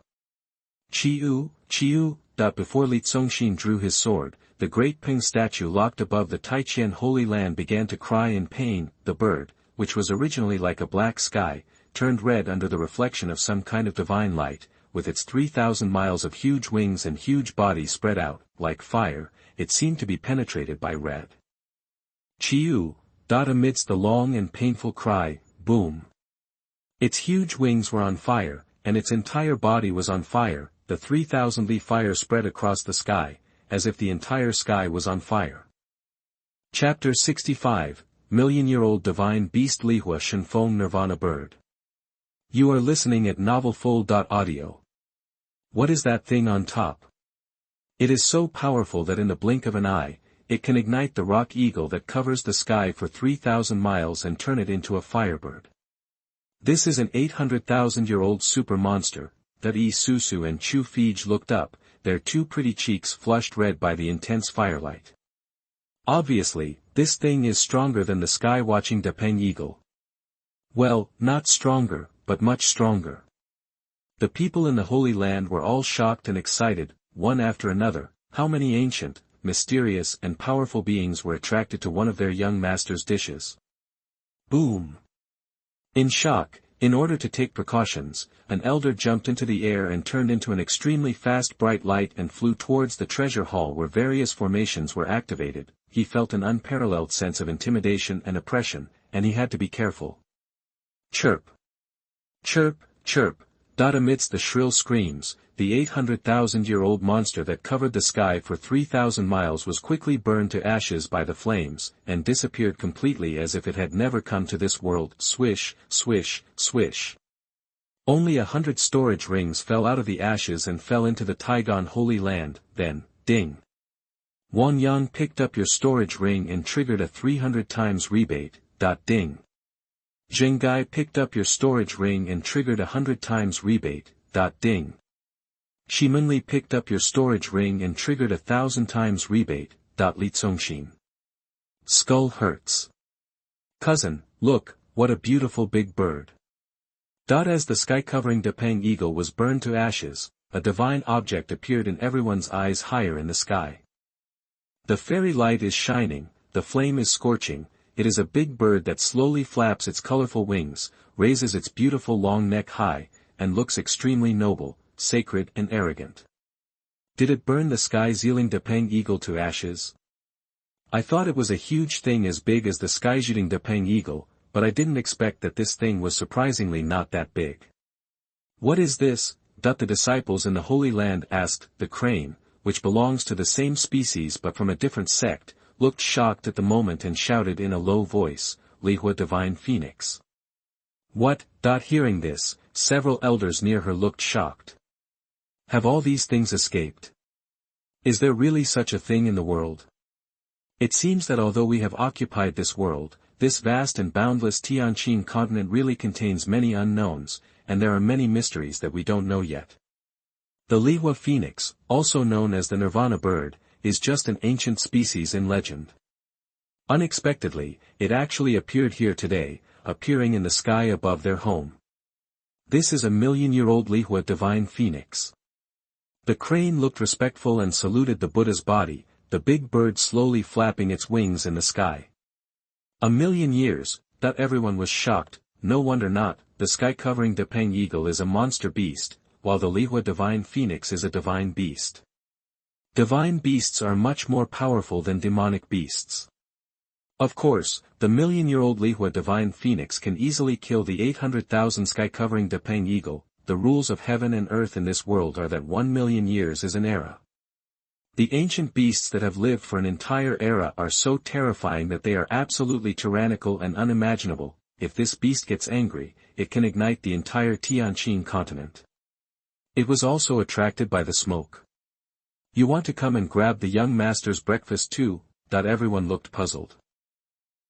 Speaker 1: Chiu. Before Li Congxin drew his sword, the Great Ping statue locked above the Taiqian Holy Land began to cry in pain. The bird, which was originally like a black sky, turned red under the reflection of some kind of divine light. With its 3,000 miles of huge wings and huge body spread out, like fire, it seemed to be penetrated by red. Chiu. Amidst the long and painful cry, boom. Its huge wings were on fire, and its entire body was on fire. The 3,000-li fire spread across the sky, as if the entire sky was on fire. Chapter 65, Million-Year-Old Divine Beast Lihuo Shenfeng Nirvana Bird. You are listening at novelfull.audio. What is that thing on top? It is so powerful that in the blink of an eye, it can ignite the rock eagle that covers the sky for 3,000 miles and turn it into a firebird. This is an 800,000-year-old super monster. That Susu and Chu Fij looked up, their two pretty cheeks flushed red by the intense firelight. Obviously, this thing is stronger than the sky-watching Depeng eagle. Well, not stronger, but much stronger. The people in the Holy Land were all shocked and excited, one after another. How many ancient, mysterious and powerful beings were attracted to one of their young master's dishes? Boom! In shock, in order to take precautions, an elder jumped into the air and turned into an extremely fast bright light and flew towards the treasure hall where various formations were activated. He felt an unparalleled sense of intimidation and oppression, and he had to be careful. Chirp! Chirp, chirp! Amidst the shrill screams, the 800,000-year-old monster that covered the sky for 3,000 miles was quickly burned to ashes by the flames, and disappeared completely as if it had never come to this world. Swish, swish, swish. Only 100 storage rings fell out of the ashes and fell into the Taigan Holy Land. Then, ding. Wang Yang picked up your storage ring and triggered a 300 times rebate. Ding. Zhengai picked up your storage ring and triggered 100 times rebate. Ding. Shimunli picked up your storage ring and triggered 1,000 times rebate. Li Congxin. Skull hurts. Cousin, look, what a beautiful big bird. As the sky-covering Depeng eagle was burned to ashes, a divine object appeared in everyone's eyes higher in the sky. The fairy light is shining, the flame is scorching. It is a big bird that slowly flaps its colorful wings, raises its beautiful long neck high, and looks extremely noble, sacred and arrogant. Did it burn the sky-zealing Depeng eagle to ashes? I thought it was a huge thing as big as the sky-shooting Depeng eagle, but I didn't expect that this thing was surprisingly not that big. What is this? The disciples in the Holy Land asked. The crane, which belongs to the same species but from a different sect, looked shocked at the moment and shouted in a low voice, Lihuo Divine Phoenix. What? Hearing this, several elders near her looked shocked. Have all these things escaped? Is there really such a thing in the world? It seems that although we have occupied this world, this vast and boundless Tianqin continent really contains many unknowns, and there are many mysteries that we don't know yet. The Lihuo Phoenix, also known as the Nirvana bird, is just an ancient species in legend. Unexpectedly, it actually appeared here today, appearing in the sky above their home. This is a million-year-old Lihuo Divine Phoenix. The crane looked respectful and saluted the Buddha's body, the big bird slowly flapping its wings in the sky. A million years, everyone was shocked. No wonder not. The sky-covering Depeng eagle is a monster beast, while the Lihuo Divine Phoenix is a divine beast. Divine beasts are much more powerful than demonic beasts. Of course, the million-year-old Lihuo Divine Phoenix can easily kill the 800,000 sky-covering Depeng eagle. The rules of heaven and earth in this world are that 1 million years is an era. The ancient beasts that have lived for an entire era are so terrifying that they are absolutely tyrannical and unimaginable. If this beast gets angry, it can ignite the entire Tianqin continent. It was also attracted by the smoke. You want to come and grab the young master's breakfast too? Everyone looked puzzled.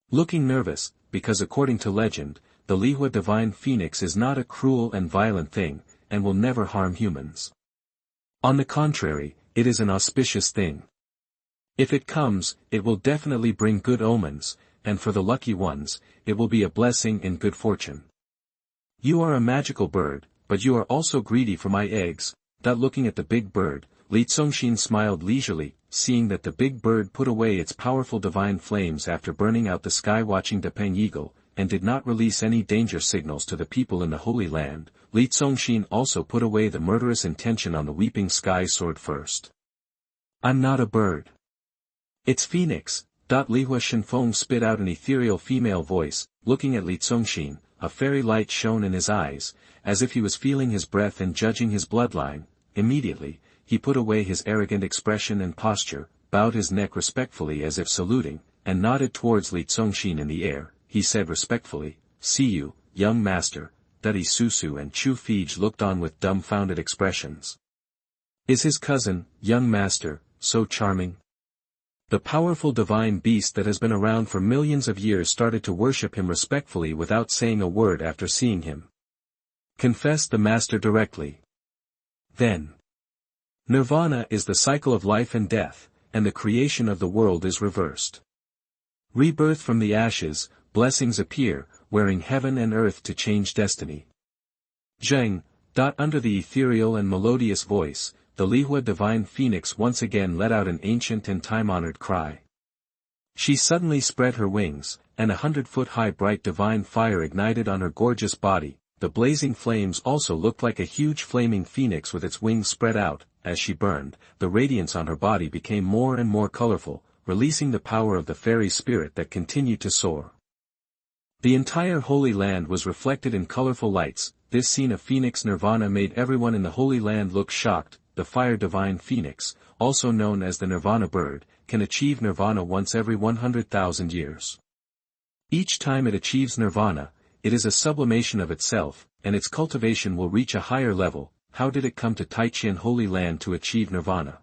Speaker 1: Looking nervous, because according to legend, the Lihuo divine phoenix is not a cruel and violent thing, and will never harm humans. On the contrary, it is an auspicious thing. If it comes, it will definitely bring good omens, and for the lucky ones, it will be a blessing and good fortune. You are a magical bird, but you are also greedy for my eggs. Looking at the big bird, Congxin smiled leisurely, seeing that the big bird put away its powerful divine flames after burning out the sky-watching Depeng eagle, and did not release any danger signals to the people in the Holy Land. Congxin also put away the murderous intention on the weeping sky sword first. I'm not a bird. It's Phoenix. Lihuo Shenfeng spit out an ethereal female voice, looking at Congxin, a fairy light shone in his eyes, as if he was feeling his breath and judging his bloodline. Immediately, he put away his arrogant expression and posture, bowed his neck respectfully as if saluting, and nodded towards Congxin in the air. He said respectfully, "See you, young master." Duddy Susu and Chu Fij looked on with dumbfounded expressions. Is his cousin, young master, so charming? The powerful divine beast that has been around for millions of years started to worship him respectfully without saying a word after seeing him. Confessed the master directly. Then. Nirvana is the cycle of life and death, and the creation of the world is reversed. Rebirth from the ashes, blessings appear, wearing heaven and earth to change destiny. Zheng. Under the ethereal and melodious voice, the Lihuo divine phoenix once again let out an ancient and time-honored cry. She suddenly spread her wings, and 100-foot-high bright divine fire ignited on her gorgeous body. The blazing flames also looked like a huge flaming phoenix with its wings spread out. As she burned, the radiance on her body became more and more colorful, releasing the power of the fairy spirit that continued to soar. The entire Holy Land was reflected in colorful lights. This scene of Phoenix Nirvana made everyone in the Holy Land look shocked. The fire divine phoenix, also known as the Nirvana bird, can achieve Nirvana once every 100,000 years. Each time it achieves Nirvana, it is a sublimation of itself, and its cultivation will reach a higher level. How did it come to Taiqian Holy Land to achieve Nirvana?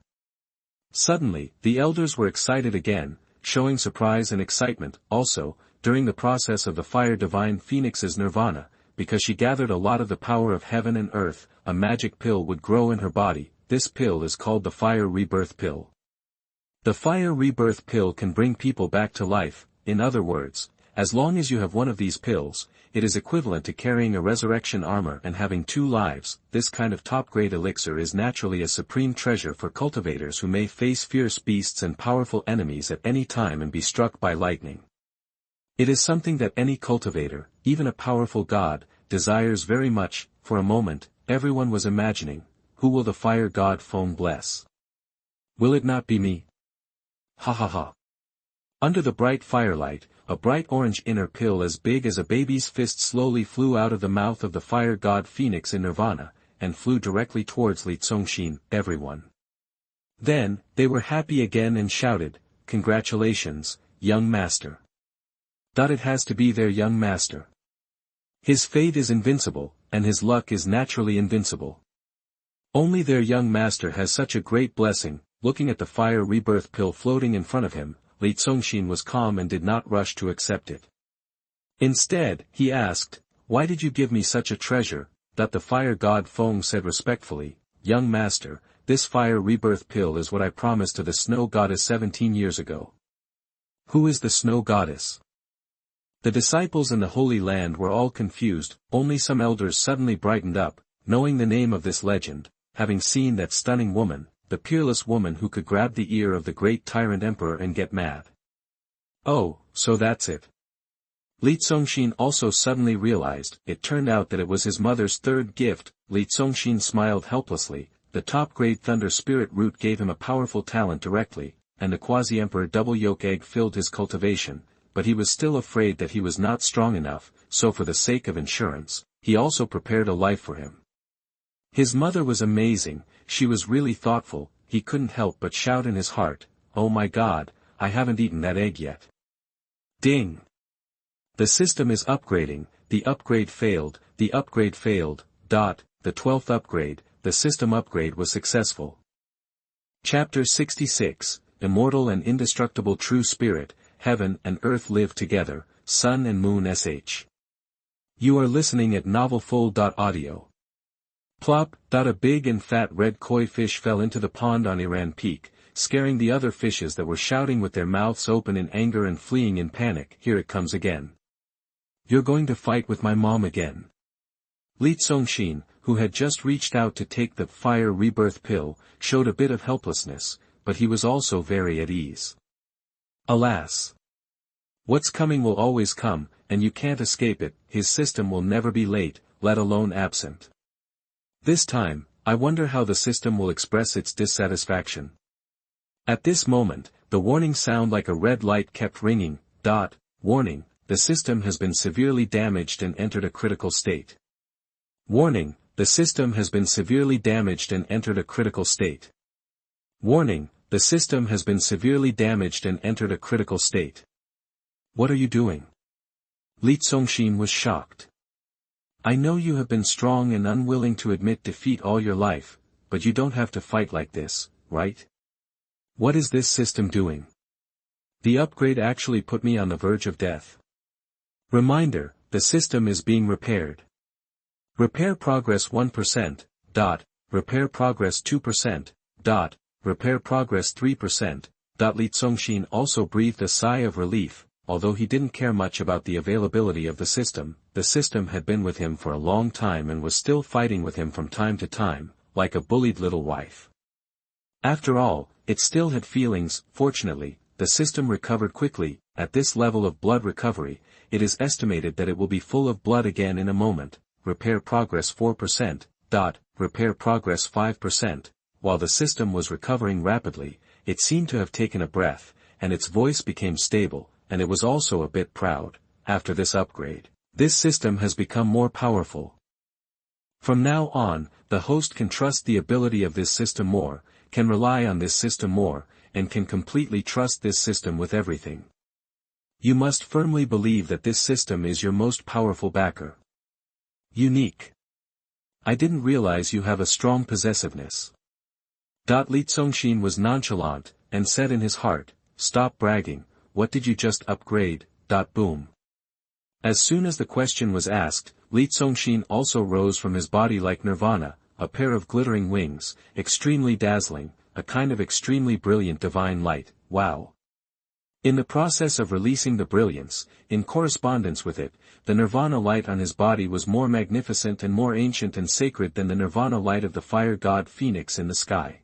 Speaker 1: Suddenly, the elders were excited again, showing surprise and excitement. Also, during the process of the fire divine phoenix's Nirvana, because she gathered a lot of the power of heaven and earth, a magic pill would grow in her body. This pill is called the Fire Rebirth Pill. The Fire Rebirth Pill can bring people back to life. In other words, as long as you have one of these pills, it is equivalent to carrying a resurrection armor and having 2 lives. This kind of top-grade elixir is naturally a supreme treasure for cultivators who may face fierce beasts and powerful enemies at any time and be struck by lightning. It is something that any cultivator, even a powerful god, desires very much. For a moment, everyone was imagining, who will the fire god Feng bless? Will it not be me? Ha ha ha. Under the bright firelight, a bright orange inner pill as big as a baby's fist slowly flew out of the mouth of the fire god Phoenix in Nirvana, and flew directly towards Congxin. Everyone. Then, they were happy again and shouted, "Congratulations, young master." It has to be their young master. His fate is invincible, and his luck is naturally invincible. Only their young master has such a great blessing. Looking at the fire rebirth pill floating in front of him, Congxin was calm and did not rush to accept it. Instead, he asked, "Why did you give me such a treasure?" The fire god Feng said respectfully, "Young master, this fire rebirth pill is what I promised to the snow goddess 17 years ago." Who is the snow goddess? The disciples in the Holy Land were all confused. Only some elders suddenly brightened up, knowing the name of this legend, having seen that stunning woman, the peerless woman who could grab the ear of the great tyrant emperor and get mad. Oh, so that's it. Congxin also suddenly realized. It turned out that it was his mother's third gift. Congxin smiled helplessly. The top-grade thunder spirit root gave him a powerful talent directly, and the quasi-emperor double yolk egg filled his cultivation, but he was still afraid that he was not strong enough, so for the sake of insurance, he also prepared a life for him. His mother was amazing. She was really thoughtful, he couldn't help but shout in his heart, "Oh my God, I haven't eaten that egg yet." Ding! The system is upgrading, the upgrade failed, the upgrade failed, the 12th upgrade, the system upgrade was successful. Chapter 66, Immortal and Indestructible True Spirit, Heaven and Earth Live Together, Sun and Moon sh. You are listening at novelfull.audio. Plop! A big and fat red koi fish fell into the pond on Iran Peak, scaring the other fishes that were shouting with their mouths open in anger and fleeing in panic. Here it comes again. You're going to fight with my mom again. Congxin, who had just reached out to take the fire rebirth pill, showed a bit of helplessness, but he was also very at ease. Alas! What's coming will always come, and you can't escape it. His system will never be late, let alone absent. This time, I wonder how the system will express its dissatisfaction. At this moment, the warning sound like a red light kept ringing. Warning, the system has been severely damaged and entered a critical state. Warning, the system has been severely damaged and entered a critical state. Warning, the system has been severely damaged and entered a critical state. What are you doing? Congxin was shocked. I know you have been strong and unwilling to admit defeat all your life, but you don't have to fight like this, right? What is this system doing? The upgrade actually put me on the verge of death. Reminder, the system is being repaired. Repair progress 1%, repair progress 2%, repair progress 3%, Congxin also breathed a sigh of relief, although he didn't care much about the availability of the system had been with him for a long time and was still fighting with him from time to time, like a bullied little wife. After all, it still had feelings. Fortunately, the system recovered quickly. At this level of blood recovery, it is estimated that it will be full of blood again in a moment. Repair progress 4%, repair progress 5%, while the system was recovering rapidly, it seemed to have taken a breath, and its voice became stable, and it was also a bit proud. After this upgrade, this system has become more powerful. From now on, the host can trust the ability of this system more, can rely on this system more, and can completely trust this system with everything. You must firmly believe that this system is your most powerful backer. Unique. I didn't realize you have a strong possessiveness. Congxin was nonchalant, and said in his heart, stop bragging, what did you just upgrade? Boom. As soon as the question was asked, Congxin also rose from his body like Nirvana, a pair of glittering wings, extremely dazzling, a kind of extremely brilliant divine light. Wow. In the process of releasing the brilliance, in correspondence with it, the Nirvana light on his body was more magnificent and more ancient and sacred than the Nirvana light of the fire god Phoenix in the sky.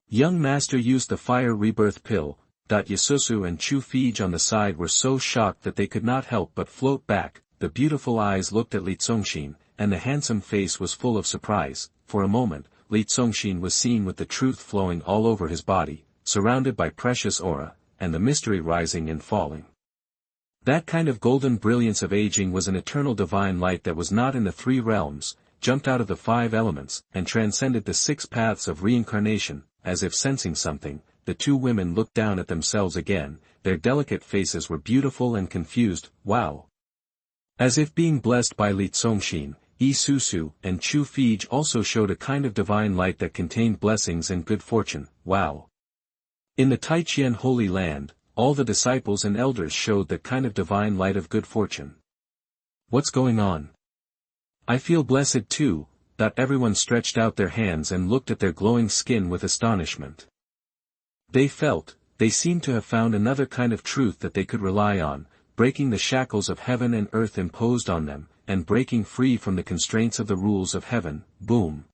Speaker 1: Young Master used the fire rebirth pill. Yasusu and Chu Fij on the side were so shocked that they could not help but float back. The beautiful eyes looked at Congxin, and the handsome face was full of surprise. For a moment, Congxin was seen with the truth flowing all over his body, surrounded by precious aura, and the mystery rising and falling. That kind of golden brilliance of aging was an eternal divine light that was not in the three realms, jumped out of the five elements, and transcended the six paths of reincarnation. As if sensing something, the two women looked down at themselves again. Their delicate faces were beautiful and confused. Wow! As if being blessed by Congxin, Isusu and Chu Fij also showed a kind of divine light that contained blessings and good fortune. Wow! In the Taijian Holy Land, all the disciples and elders showed that kind of divine light of good fortune. What's going on? I feel blessed too. Everyone stretched out their hands and looked at their glowing skin with astonishment. They seemed to have found another kind of truth that they could rely on, breaking the shackles of heaven and earth imposed on them, and breaking free from the constraints of the rules of heaven. Boom!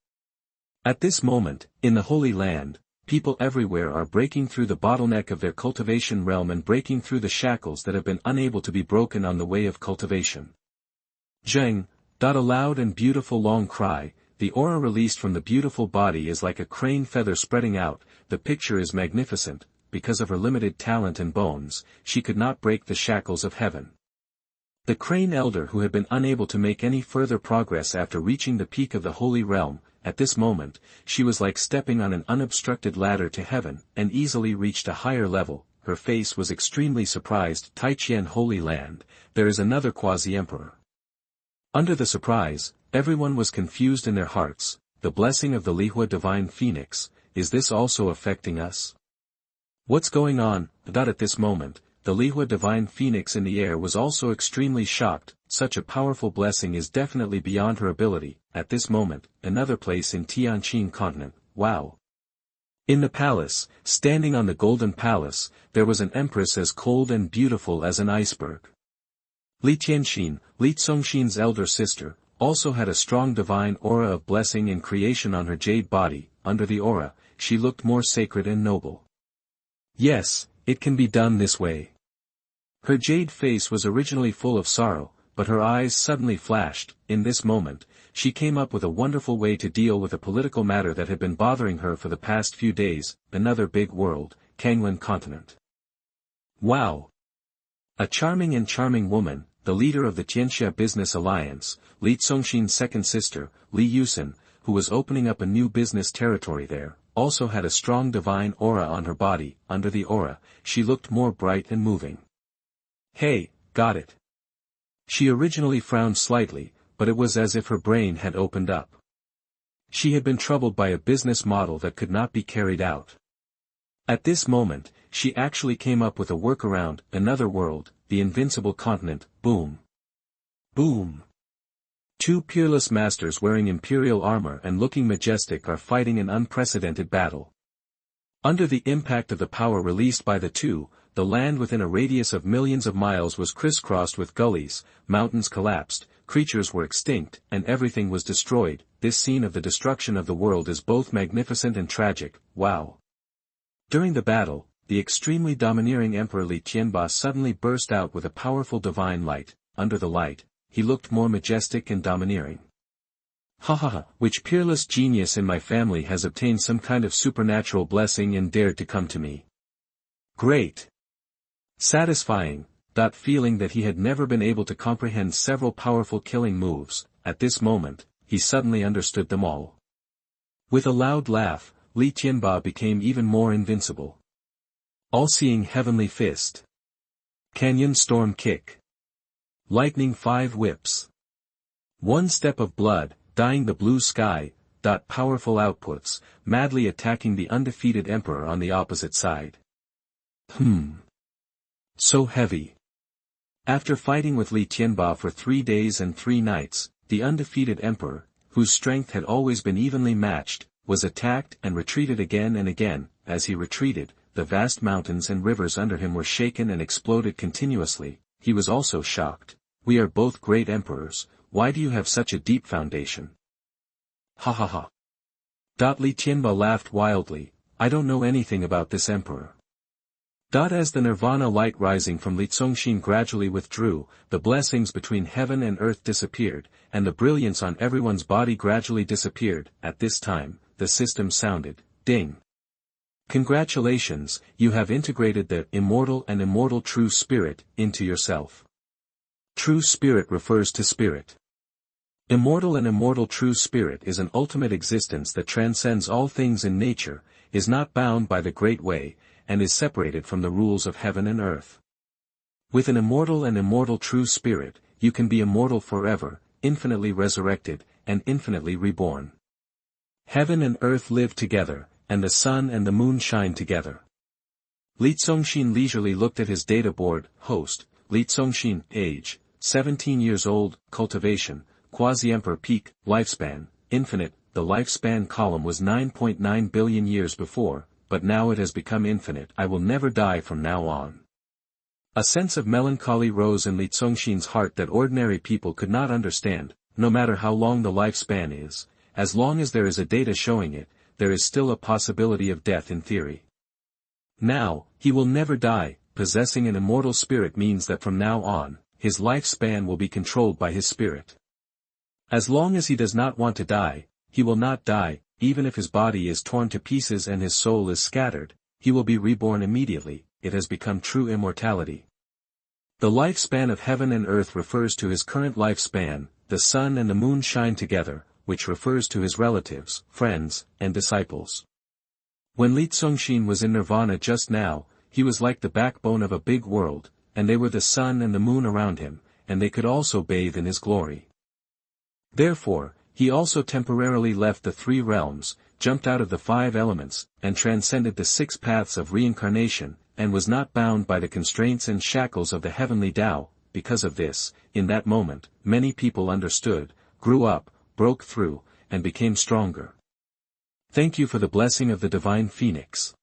Speaker 1: At this moment, in the Holy Land, people everywhere are breaking through the bottleneck of their cultivation realm and breaking through the shackles that have been unable to be broken on the way of cultivation. Zheng! A loud and beautiful long cry. The aura released from the beautiful body is like a crane feather spreading out. The picture is magnificent. Because of her limited talent and bones, she could not break the shackles of heaven. The crane elder who had been unable to make any further progress after reaching the peak of the holy realm, at this moment, she was like stepping on an unobstructed ladder to heaven, and easily reached a higher level. Her face was extremely surprised. Taiqian Holy Land, there is another quasi-emperor. Under the surprise, everyone was confused in their hearts. The blessing of the Lihuo divine phoenix, is this also affecting us? What's going on? At this moment, the Lihuo divine phoenix in the air was also extremely shocked. Such a powerful blessing is definitely beyond her ability. At this moment, another place in Tianqin continent. Wow. In the palace, standing on the golden palace, there was an empress as cold and beautiful as an iceberg. Li Tianxin, Li Congxin's elder sister, also had a strong divine aura of blessing and creation on her jade body. Under the aura, she looked more sacred and noble. Yes, it can be done this way. Her jade face was originally full of sorrow, but her eyes suddenly flashed. In this moment, she came up with a wonderful way to deal with a political matter that had been bothering her for the past few days. Another big world, Congxin continent. Wow! A charming woman, the leader of the Tianxia Business Alliance, Li Congxin's second sister, Li Yusen, who was opening up a new business territory there, also had a strong divine aura on her body. Under the aura, she looked more bright and moving. Hey, got it. She originally frowned slightly, but it was as if her brain had opened up. She had been troubled by a business model that could not be carried out. At this moment, she actually came up with a workaround. Another world, the invincible continent. Boom. Boom. Two peerless masters wearing imperial armor and looking majestic are fighting an unprecedented battle. Under the impact of the power released by the two, the land within a radius of millions of miles was crisscrossed with gullies, mountains collapsed, creatures were extinct, and everything was destroyed. This scene of the destruction of the world is both magnificent and tragic. Wow. During the battle, the extremely domineering Emperor Li Tianba suddenly burst out with a powerful divine light. Under the light, he looked more majestic and domineering. Ha ha ha, which peerless genius in my family has obtained some kind of supernatural blessing and dared to come to me? Great! Satisfying, feeling that he had never been able to comprehend several powerful killing moves. At this moment, he suddenly understood them all. With a loud laugh, Li Tianba became even more invincible. All-seeing heavenly fist. Canyon storm kick. Lightning 5 whips. One step of blood, dyeing the blue sky. Powerful outputs, madly attacking the undefeated emperor on the opposite side. So heavy. After fighting with Li Tianba for 3 days and 3 nights, the undefeated emperor, whose strength had always been evenly matched, was attacked and retreated again and again. As he retreated, the vast mountains and rivers under him were shaken and exploded continuously. He was also shocked. We are both great emperors, why do you have such a deep foundation? Ha ha ha. Li Tianba laughed wildly. I don't know anything about this emperor. As the Nirvana light rising from Li Congxin gradually withdrew, the blessings between heaven and earth disappeared, and the brilliance on everyone's body gradually disappeared. At this time, the system sounded, ding. Congratulations, you have integrated the immortal and immortal true spirit into yourself. True spirit refers to spirit. Immortal and immortal true spirit is an ultimate existence that transcends all things in nature, is not bound by the great way, and is separated from the rules of heaven and earth. With an immortal and immortal true spirit, you can be immortal forever, infinitely resurrected, and infinitely reborn. Heaven and earth live together, and the sun and the moon shine together. Li Congxin leisurely looked at his data board. Host, Li Congxin, age, 17 years old, cultivation, quasi-emperor peak, lifespan, infinite. The lifespan column was 9.9 billion years before, but now it has become infinite. I will never die from now on. A sense of melancholy rose in Li Congxin's heart that ordinary people could not understand. No matter how long the lifespan is, as long as there is a data showing it, there is still a possibility of death in theory. Now, he will never die. Possessing an immortal spirit means that from now on, his lifespan will be controlled by his spirit. As long as he does not want to die, he will not die. Even if his body is torn to pieces and his soul is scattered, he will be reborn immediately. It has become true immortality. The lifespan of heaven and earth refers to his current lifespan. The sun and the moon shine together. which refers to his relatives, friends, and disciples. When Congxin was in Nirvana just now, he was like the backbone of a big world, and they were the sun and the moon around him, and they could also bathe in his glory. Therefore, he also temporarily left the three realms, jumped out of the five elements, and transcended the six paths of reincarnation, and was not bound by the constraints and shackles of the heavenly Tao. Because of this, in that moment, many people understood, grew up, broke through, and became stronger. Thank you for the blessing of the divine phoenix.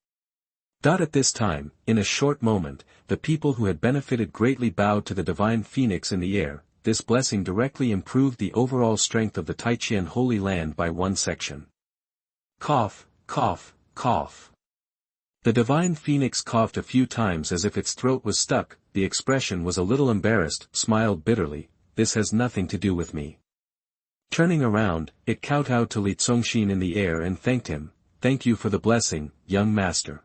Speaker 1: At this time, in a short moment, the people who had benefited greatly bowed to the divine phoenix in the air. This blessing directly improved the overall strength of the Taiqian Holy Land by one section. Cough, cough, cough. The divine phoenix coughed a few times as if its throat was stuck. The expression was a little embarrassed, smiled bitterly. This has nothing to do with me. Turning around, it kowtowed to Congxin in the air and thanked him. Thank you for the blessing, young master.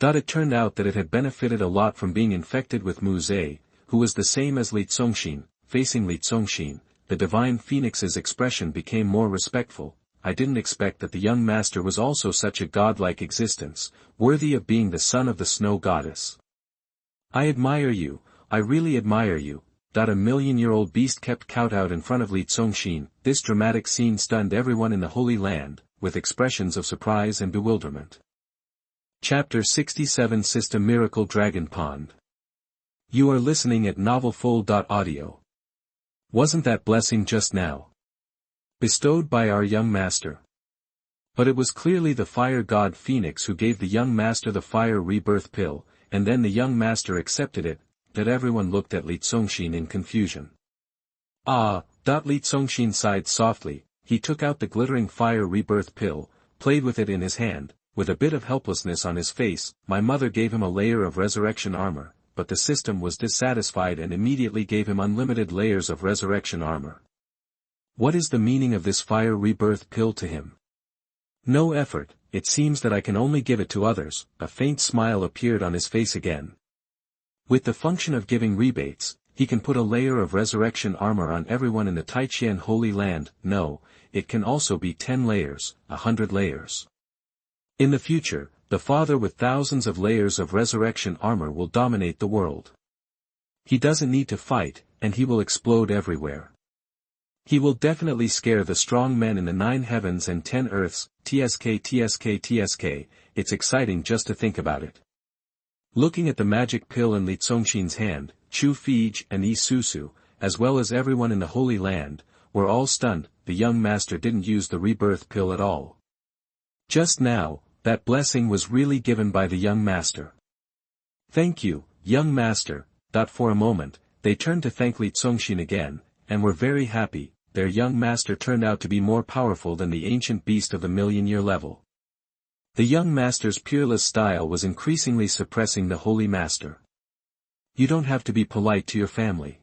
Speaker 1: It turned out that it had benefited a lot from being infected with Mu Zhe, who was the same as Congxin. Facing Congxin, the divine phoenix's expression became more respectful. I didn't expect that the young master was also such a godlike existence, worthy of being the son of the snow goddess. I admire you, I really admire you. A million-year-old beast kept kowtowed in front of Congxin. This dramatic scene stunned everyone in the Holy Land, with expressions of surprise and bewilderment. Chapter 67 System Miracle Dragon Pond. You are listening at novelfull.audio. Wasn't that blessing just now bestowed by our young master? But it was clearly the fire god Phoenix who gave the young master the fire rebirth pill, and then the young master accepted it. That everyone looked at Congxin in confusion. Congxin sighed softly. He took out the glittering fire rebirth pill, played with it in his hand, with a bit of helplessness on his face. My mother gave him a layer of resurrection armor, but the system was dissatisfied and immediately gave him unlimited layers of resurrection armor. What is the meaning of this fire rebirth pill to him? No effort, it seems that I can only give it to others. A faint smile appeared on his face again. With the function of giving rebates, he can put a layer of resurrection armor on everyone in the Taiqian Holy Land. No, it can also be 10 layers, 100 layers. In the future, the Father with thousands of layers of resurrection armor will dominate the world. He doesn't need to fight, and he will explode everywhere. He will definitely scare the strong men in the 9 heavens and 10 earths. TSK. It's exciting just to think about it. Looking at the magic pill in Congxin's hand, Chu Fij and Yi Susu, as well as everyone in the Holy Land, were all stunned. The young master didn't use the rebirth pill at all. Just now, that blessing was really given by the young master. Thank you, young master. For a moment, they turned to thank Congxin again, and were very happy. Their young master turned out to be more powerful than the ancient beast of the million-year level. The young master's peerless style was increasingly suppressing the holy master. You don't have to be polite to your family.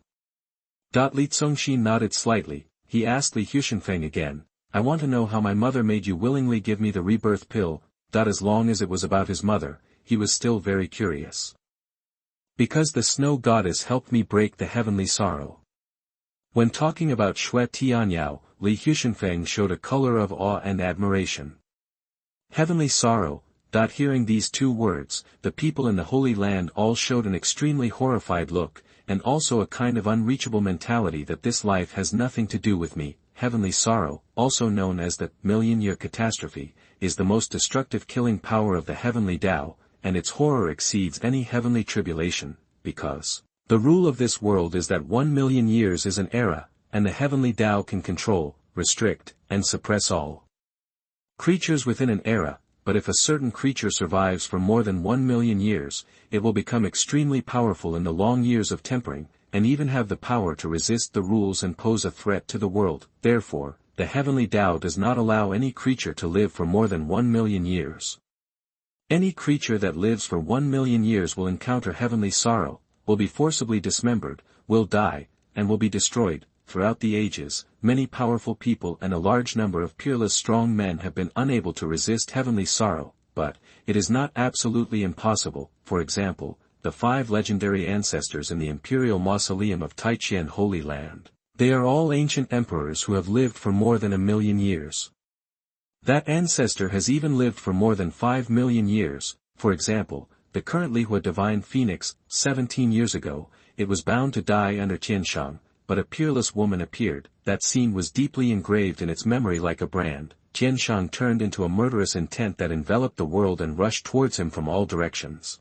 Speaker 1: Congxin nodded slightly. He asked Shenfeng again, I want to know how my mother made you willingly give me the rebirth pill. As long as it was about his mother, he was still very curious. Because the snow goddess helped me break the heavenly sorrow. When talking about Shui Tianyao, Shenfeng showed a color of awe and admiration. Heavenly sorrow. Hearing these two words, the people in the Holy Land all showed an extremely horrified look, and also a kind of unreachable mentality that this life has nothing to do with me. Heavenly sorrow, also known as the million-year catastrophe, is the most destructive killing power of the heavenly Tao, and its horror exceeds any heavenly tribulation, because the rule of this world is that 1 million years is an era, and the heavenly Tao can control, restrict, and suppress all creatures within an era. But if a certain creature survives for more than 1 million years, it will become extremely powerful in the long years of tempering, and even have the power to resist the rules and pose a threat to the world. Therefore, the heavenly Tao does not allow any creature to live for more than 1 million years. Any creature that lives for 1 million years will encounter heavenly sorrow, will be forcibly dismembered, will die, and will be destroyed. Throughout the ages, many powerful people and a large number of peerless strong men have been unable to resist heavenly sorrow, but it is not absolutely impossible. For example, the 5 legendary ancestors in the imperial mausoleum of Taiqian Holy Land, They are all ancient emperors who have lived for more than 1,000,000 years. That ancestor has even lived for more than 5,000,000 years. For example, the current Lihuo divine phoenix, 17 years ago, it was bound to die under Tianshang, but a peerless woman appeared. That scene was deeply engraved in its memory like a brand. Tianshang turned into a murderous intent that enveloped the world and rushed towards him from all directions.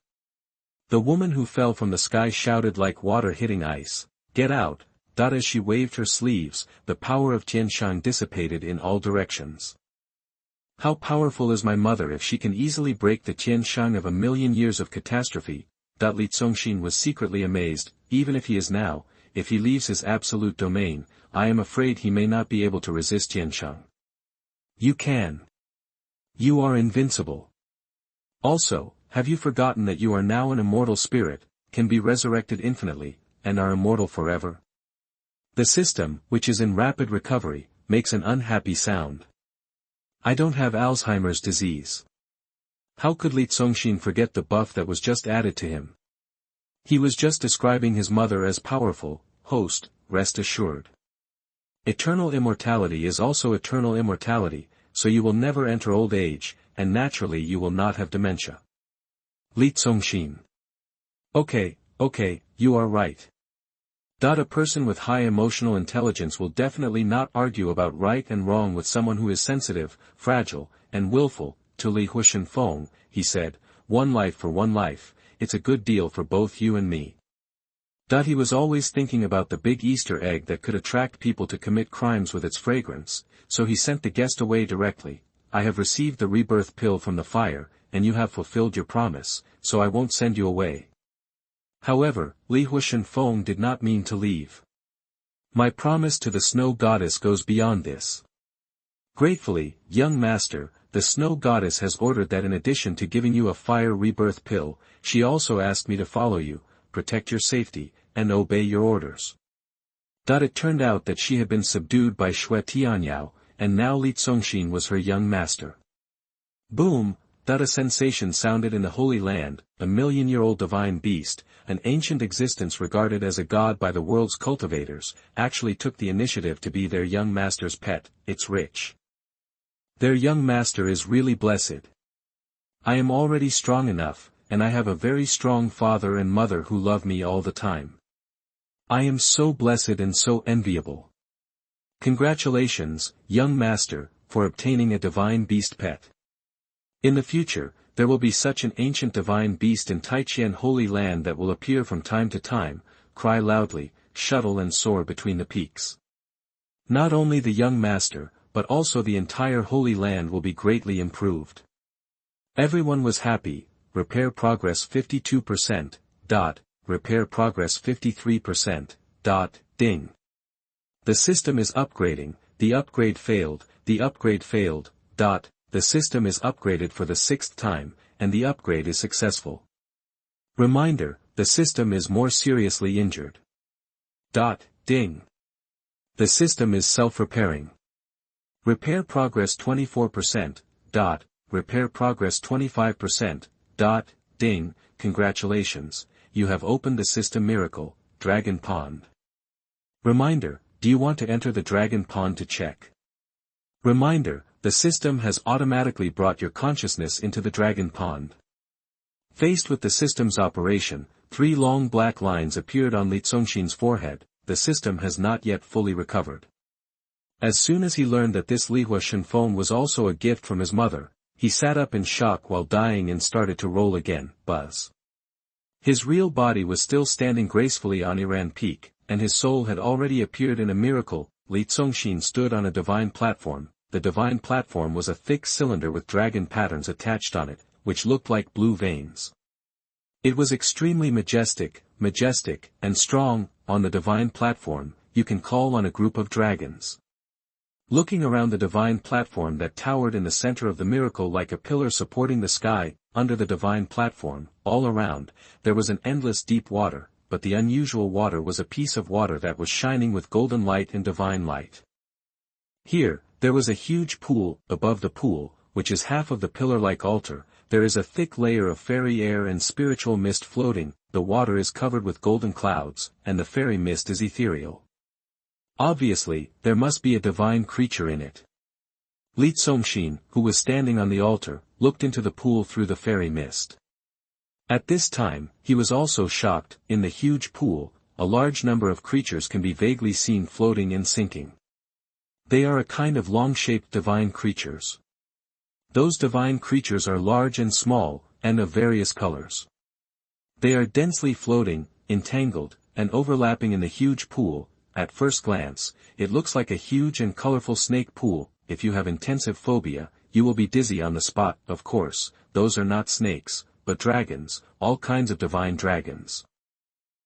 Speaker 1: The woman who fell from the sky shouted like water hitting ice, "Get out!" As she waved her sleeves, the power of Tianshang dissipated in all directions. How powerful is my mother if she can easily break the Tianshang of 1,000,000 years of catastrophe. Li Congxin was secretly amazed. Even if he is now, if he leaves his absolute domain, I am afraid he may not be able to resist Tianshang. You can. You are invincible. Also, have you forgotten that you are now an immortal spirit, can be resurrected infinitely, and are immortal forever? The system, which is in rapid recovery, makes an unhappy sound. I don't have Alzheimer's disease. How could Li Congxin forget the buff that was just added to him? He was just describing his mother as powerful. Host, rest assured. Eternal immortality is also eternal immortality, so you will never enter old age, and naturally you will not have dementia. Li Congxin. Okay, you are right. A person with high emotional intelligence will definitely not argue about right and wrong with someone who is sensitive, fragile, and willful. To Lihuo Shenfeng, he said, "One life for one life, it's a good deal for both you and me." He was always thinking about the big Easter egg that could attract people to commit crimes with its fragrance, so he sent the guest away directly. "I have received the rebirth pill from the fire, and you have fulfilled your promise, so I won't send you away." However, Lihuo Shenfeng did not mean to leave. "My promise to the snow goddess goes beyond this. Gratefully, young master, the snow goddess has ordered that in addition to giving you a fire rebirth pill, she also asked me to follow you, protect your safety, and obey your orders." It turned out that she had been subdued by Xue Tianyao, and now Li Congxin was her young master. Boom! A sensation sounded in the Holy Land. A 1,000,000-year-old divine beast, an ancient existence regarded as a god by the world's cultivators, actually took the initiative to be their young master's pet. It's rich. Their young master is really blessed. I am already strong enough, and I have a very strong father and mother who love me all the time. I am so blessed and so enviable. Congratulations, young master, for obtaining a divine beast pet. In the future, there will be such an ancient divine beast in Taiqian Holy Land that will appear from time to time, cry loudly, shuttle and soar between the peaks. Not only the young master, but also the entire Holy Land will be greatly improved. Everyone was happy. Repair progress 52%. Repair progress 53%. Ding. The system is upgrading. The upgrade failed. The upgrade failed. The system is upgraded for the 6th time, and the upgrade is successful. Reminder, the system is more seriously injured. Ding. The system is self-repairing. Repair progress 24%. Repair progress 25%. Ding, congratulations, you have opened the system miracle, Dragon Pond. Reminder, do you want to enter the Dragon Pond to check? Reminder, the system has automatically brought your consciousness into the Dragon Pond. Faced with the system's operation, 3 long black lines appeared on Li Congxin's forehead. The system has not yet fully recovered. As soon as he learned that this Lihuo Shenfeng was also a gift from his mother, he sat up in shock while dying and started to roll again. Buzz. His real body was still standing gracefully on Iran Peak, and his soul had already appeared in a miracle. Li Congxin stood on a divine platform. The divine platform was a thick cylinder with dragon patterns attached on it, which looked like blue veins. It was extremely majestic, and strong. On the divine platform, you can call on a group of dragons. Looking around the divine platform that towered in the center of the miracle like a pillar supporting the sky, under the divine platform, all around, there was an endless deep water, but the unusual water was a piece of water that was shining with golden light and divine light. Here, there was a huge pool. Above the pool, which is half of the pillar-like altar, there is a thick layer of fairy air and spiritual mist floating. The water is covered with golden clouds, and the fairy mist is ethereal. Obviously, there must be a divine creature in it. Congxin, who was standing on the altar, looked into the pool through the fairy mist. At this time, he was also shocked. In the huge pool, a large number of creatures can be vaguely seen floating and sinking. They are a kind of long-shaped divine creatures. Those divine creatures are large and small, and of various colors. They are densely floating, entangled, and overlapping in the huge pool. At first glance, it looks like a huge and colorful snake pool. If you have intensive phobia, you will be dizzy on the spot. Of course, those are not snakes, but dragons, all kinds of divine dragons.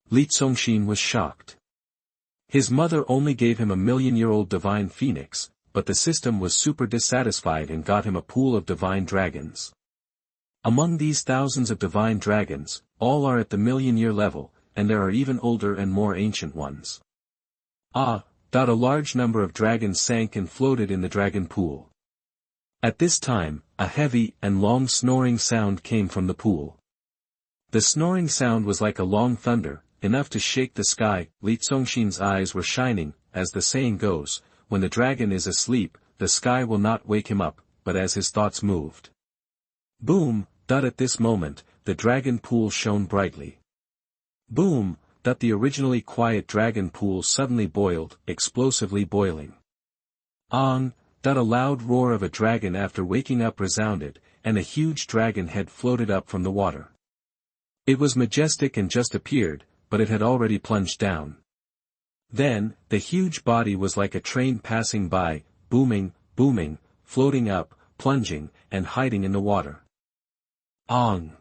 Speaker 1: Congxin was shocked. His mother only gave him a million-year-old divine phoenix, but the system was super dissatisfied and got him a pool of divine dragons. Among these thousands of divine dragons, all are at the million-year level, and there are even older and more ancient ones. A large number of dragons sank and floated in the dragon pool. At this time, a heavy and long snoring sound came from the pool. The snoring sound was like a long thunder, enough to shake the sky. Congxin's eyes were shining. As the saying goes, when the dragon is asleep, the sky will not wake him up, but as his thoughts moved. Boom! At this moment, the dragon pool shone brightly. Boom! The originally quiet dragon pool suddenly boiled, explosively boiling. Ong! A loud roar of a dragon after waking up resounded, and a huge dragon head floated up from the water. It was majestic and just appeared, but it had already plunged down. Then, the huge body was like a train passing by, booming, booming, floating up, plunging, and hiding in the water. Ong!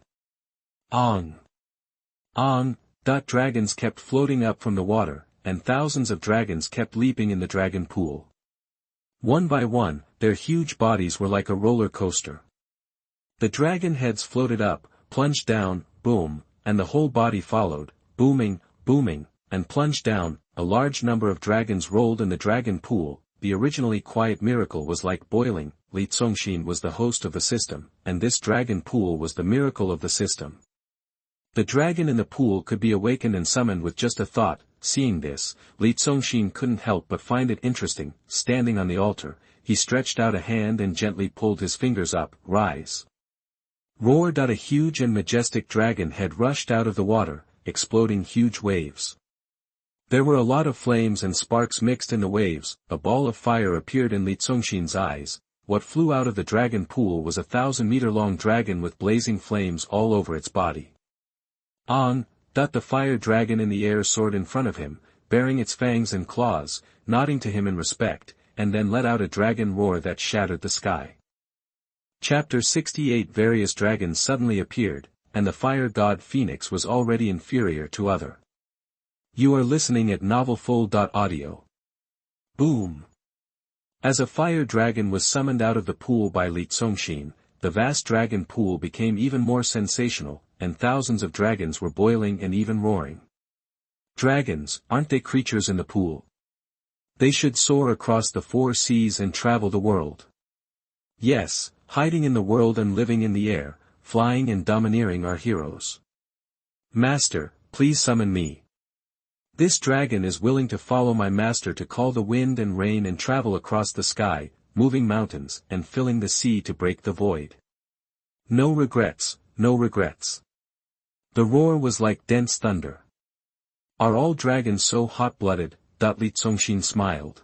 Speaker 1: Ong! Ong! Dragons kept floating up from the water, and thousands of dragons kept leaping in the dragon pool. One by one, their huge bodies were like a roller coaster. The dragon heads floated up, plunged down, boom, and the whole body followed, booming, booming, and plunged down. A large number of dragons rolled in the dragon pool. The originally quiet miracle was like boiling. Congxin was the host of the system, and this dragon pool was the miracle of the system. The dragon in the pool could be awakened and summoned with just a thought. Seeing this, Congxin couldn't help but find it interesting. Standing on the altar, he stretched out a hand and gently pulled his fingers up. Rise! Roar! A huge and majestic dragon head rushed out of the water, exploding huge waves. There were a lot of flames and sparks mixed in the waves. A ball of fire appeared in Congxin's eyes. What flew out of the dragon pool was a 1,000-meter-long dragon with blazing flames all over its body. Ong! The fire dragon in the air soared in front of him, baring its fangs and claws, nodding to him in respect, and then let out a dragon roar that shattered the sky. Chapter 68. Various dragons suddenly appeared, and the fire god Phoenix was already inferior to other. You are listening at novelfull.audio. Boom! As a fire dragon was summoned out of the pool by Congxin, the vast dragon pool became even more sensational, and thousands of dragons were boiling and even roaring. Dragons, aren't they creatures in the pool? They should soar across the 4 seas and travel the world. Yes, hiding in the world and living in the air, flying and domineering are heroes. Master, please summon me. This dragon is willing to follow my master to call the wind and rain and travel across the sky, moving mountains and filling the sea to break the void. No regrets, no regrets. The roar was like dense thunder. Are all dragons so hot-blooded? Congxin smiled.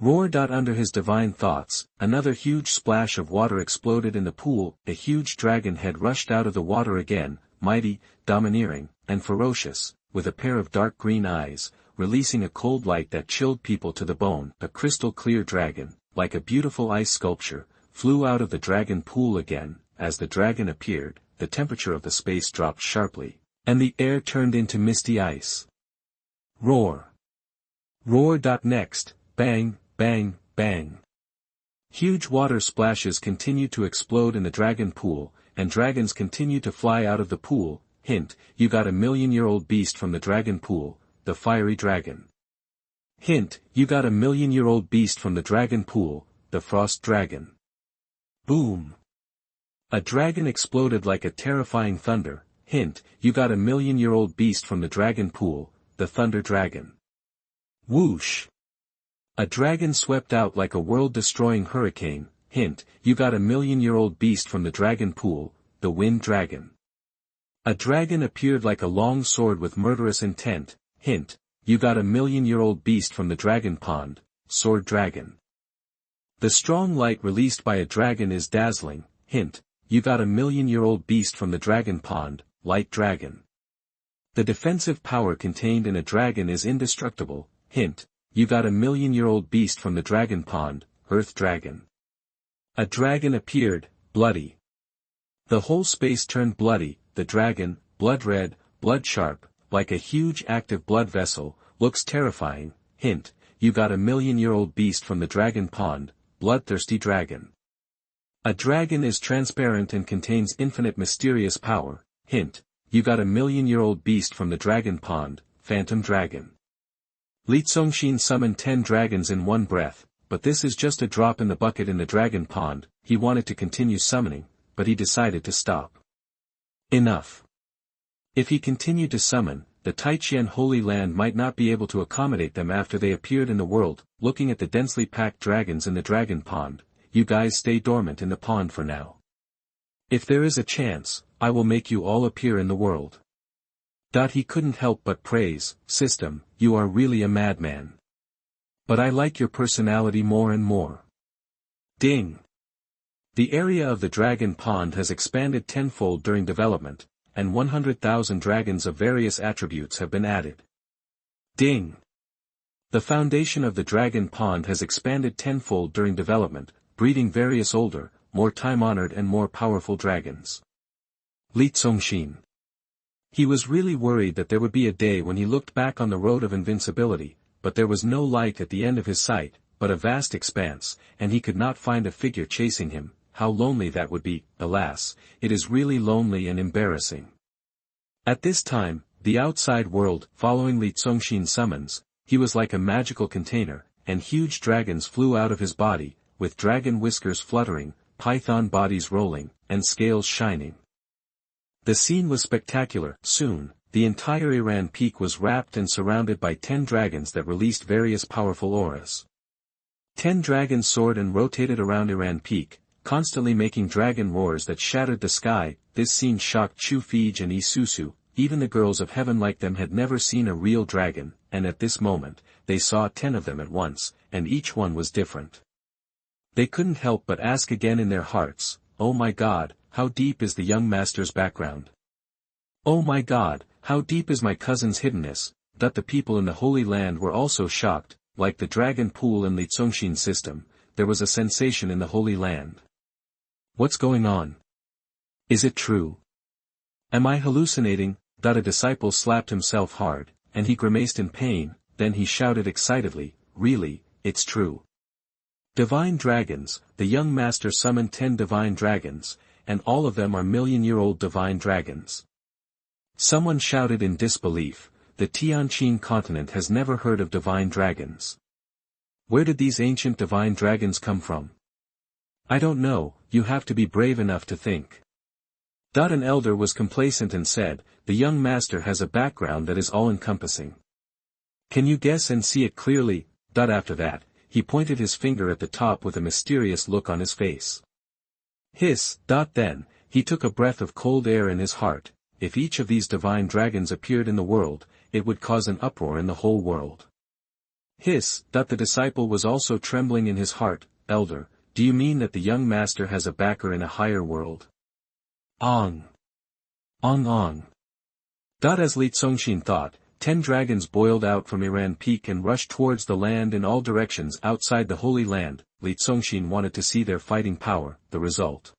Speaker 1: Roar. Under his divine thoughts, another huge splash of water exploded in the pool. A huge dragon head rushed out of the water again, mighty, domineering, and ferocious, with a pair of dark green eyes, releasing a cold light that chilled people to the bone. A crystal-clear dragon, like a beautiful ice sculpture, flew out of the dragon pool again. As the dragon appeared, the temperature of the space dropped sharply, and the air turned into misty ice. Roar! Roar. Next, bang, bang, bang. Huge water splashes continued to explode in the dragon pool, and dragons continued to fly out of the pool. Hint, you got a million-year-old beast from the dragon pool, the fiery dragon. Hint, you got a million-year-old beast from the dragon pool, the frost dragon. Boom! A dragon exploded like a terrifying thunder. Hint, you got a million-year-old beast from the dragon pool, the thunder dragon. Whoosh! A dragon swept out like a world-destroying hurricane. Hint, you got a million-year-old beast from the dragon pool, the wind dragon. A dragon appeared like a long sword with murderous intent. Hint, you got a million-year-old beast from the dragon pond, sword dragon. The strong light released by a dragon is dazzling. Hint, you got a million-year-old beast from the dragon pond, light dragon. The defensive power contained in a dragon is indestructible. Hint, you got a million-year-old beast from the dragon pond, earth dragon. A dragon appeared, bloody. The whole space turned bloody. The dragon, blood red, blood sharp, like a huge active blood vessel, looks terrifying. Hint, you got a million-year-old beast from the dragon pond, bloodthirsty dragon. A dragon is transparent and contains infinite mysterious power. Hint, you got a million-year-old beast from the dragon pond, phantom dragon. Congxin summoned 10 dragons in one breath, but this is just a drop in the bucket in the dragon pond. He wanted to continue summoning, but he decided to stop. Enough. If he continued to summon, the Taiqian Holy Land might not be able to accommodate them after they appeared in the world. Looking at the densely packed dragons in the dragon pond, you guys stay dormant in the pond for now. If there is a chance, I will make you all appear in the world. He couldn't help but praise, System, you are really a madman. But I like your personality more and more. Ding! The area of the dragon pond has expanded tenfold during development, and 100,000 dragons of various attributes have been added. Ding! The foundation of the dragon pond has expanded tenfold during development, breeding various older, more time-honored and more powerful dragons. Congxin. He was really worried that there would be a day when he looked back on the road of invincibility, but there was no light at the end of his sight, but a vast expanse, and he could not find a figure chasing him. How lonely that would be. Alas, it is really lonely and embarrassing. At this time, the outside world, following Congxin's summons, he was like a magical container, and huge dragons flew out of his body, with dragon whiskers fluttering, python bodies rolling, and scales shining. The scene was spectacular. Soon, the entire Iran peak was wrapped and surrounded by 10 dragons that released various powerful auras. 10 dragons soared and rotated around Iran peak, constantly making dragon roars that shattered the sky. This scene shocked Chu Fij and Isusu. Even the girls of heaven like them had never seen a real dragon, and at this moment, they saw 10 of them at once, and each one was different. They couldn't help but ask again in their hearts, oh my God, how deep is the young master's background? Oh my God, how deep is my cousin's hiddenness? That the people in the Holy Land were also shocked. Like the dragon pool in Congxin's system, there was a sensation in the Holy Land. What's going on? Is it true? Am I hallucinating? A disciple slapped himself hard, and he grimaced in pain. Then he shouted excitedly, really, it's true. Divine dragons. The young master summoned 10 divine dragons, and all of them are million-year-old divine dragons. Someone shouted in disbelief, the Tianqin continent has never heard of divine dragons. Where did these ancient divine dragons come from? I don't know, you have to be brave enough to think. An elder was complacent and said, the young master has a background that is all-encompassing. Can you guess and see it clearly? After that, he pointed his finger at the top with a mysterious look on his face. Hiss. Then, he took a breath of cold air in his heart. If each of these divine dragons appeared in the world, it would cause an uproar in the whole world. Hiss. The disciple was also trembling in his heart. Elder, do you mean that the young master has a backer in a higher world? Ong. Ong ong. As Congxin thought, 10 dragons boiled out from Iran Peak and rushed towards the land in all directions outside the Holy Land. Congxin wanted to see their fighting power. The result.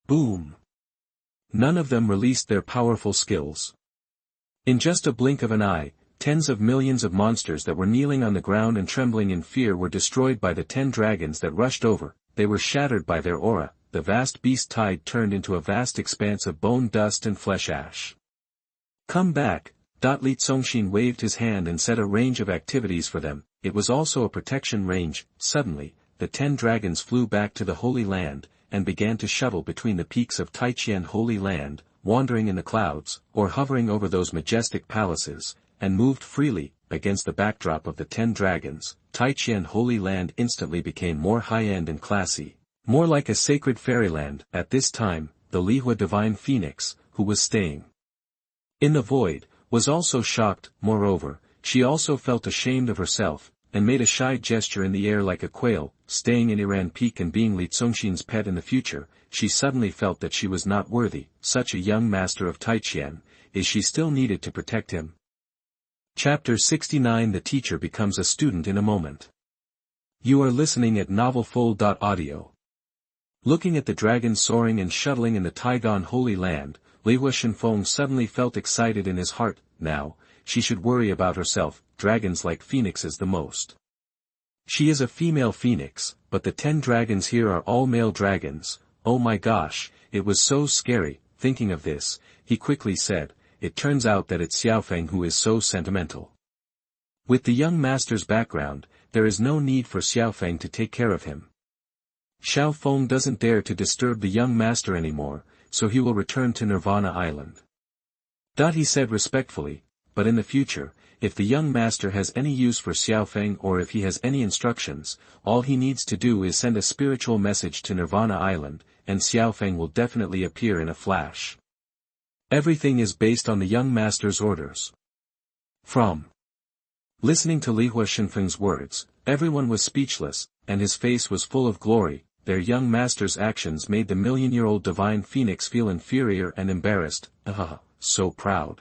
Speaker 1: Boom. None of them released their powerful skills. In just a blink of an eye, tens of millions of monsters that were kneeling on the ground and trembling in fear were destroyed by the 10 dragons that rushed over. They were shattered by their aura. The vast beast tide turned into a vast expanse of bone dust and flesh ash. Come back. Congxin waved his hand and set a range of activities for them. It was also a protection range. Suddenly, the 10 dragons flew back to the Holy Land, and began to shuttle between the peaks of Taiqian Holy Land, wandering in the clouds, or hovering over those majestic palaces, and moved freely. against the backdrop of the 10 dragons, Taiqian Holy Land instantly became more high-end and classy, more like a sacred fairyland. At this time, the Lihuo divine phoenix, who was staying in the void, was also shocked. Moreover, she also felt ashamed of herself, and made a shy gesture in the air like a quail. Staying in Iran Peak and being Li Congxin's pet in the future, she suddenly felt that she was not worthy. Such a young master of Taiqian, is she still needed to protect him? Chapter 69. The teacher becomes a student in a moment. You are listening at novelfull.audio. Looking at the dragon soaring and shuttling in the Taigan Holy Land, Lihuo Shenfeng suddenly felt excited in his heart. Now, she should worry about herself. Dragons like phoenixes the most. She is a female phoenix, but the 10 dragons here are all male dragons. Oh my gosh, it was so scary. Thinking of this, he quickly said, it turns out that it's Xiaofeng who is so sentimental. With the young master's background, there is no need for Xiaofeng to take care of him. Xiaofeng doesn't dare to disturb the young master anymore, so he will return to Nirvana Island. He said respectfully, but in the future, if the young master has any use for Xiaofeng or if he has any instructions, all he needs to do is send a spiritual message to Nirvana Island, and Xiaofeng will definitely appear in a flash. Everything is based on the young master's orders. From listening to Lihuo Shenfeng's words, everyone was speechless, and his face was full of glory. Their young master's actions made the million-year-old divine phoenix feel inferior and embarrassed. So proud.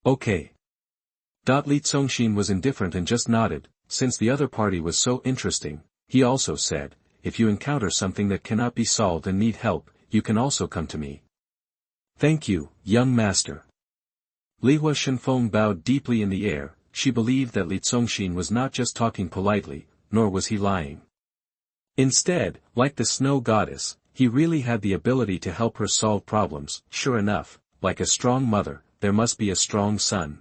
Speaker 1: Okay. Li Congxin was indifferent and just nodded. Since the other party was so interesting, he also said, if you encounter something that cannot be solved and need help, you can also come to me. Thank you, young master. Lihuo Shenfeng bowed deeply in the air. She believed that Li Congxin was not just talking politely, nor was he lying. Instead, like the snow goddess, he really had the ability to help her solve problems. Sure enough, like a strong mother, there must be a strong son.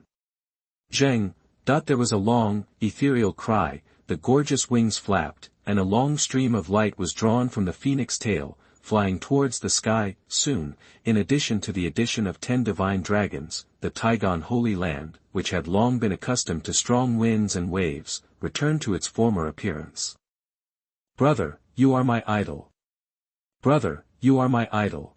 Speaker 1: Zheng. There was a long, ethereal cry, the gorgeous wings flapped, and a long stream of light was drawn from the phoenix tail, flying towards the sky. Soon, in addition to the addition of 10 divine dragons, the Taigan Holy Land, which had long been accustomed to strong winds and waves, returned to its former appearance. Brother, you are my idol. Brother, you are my idol.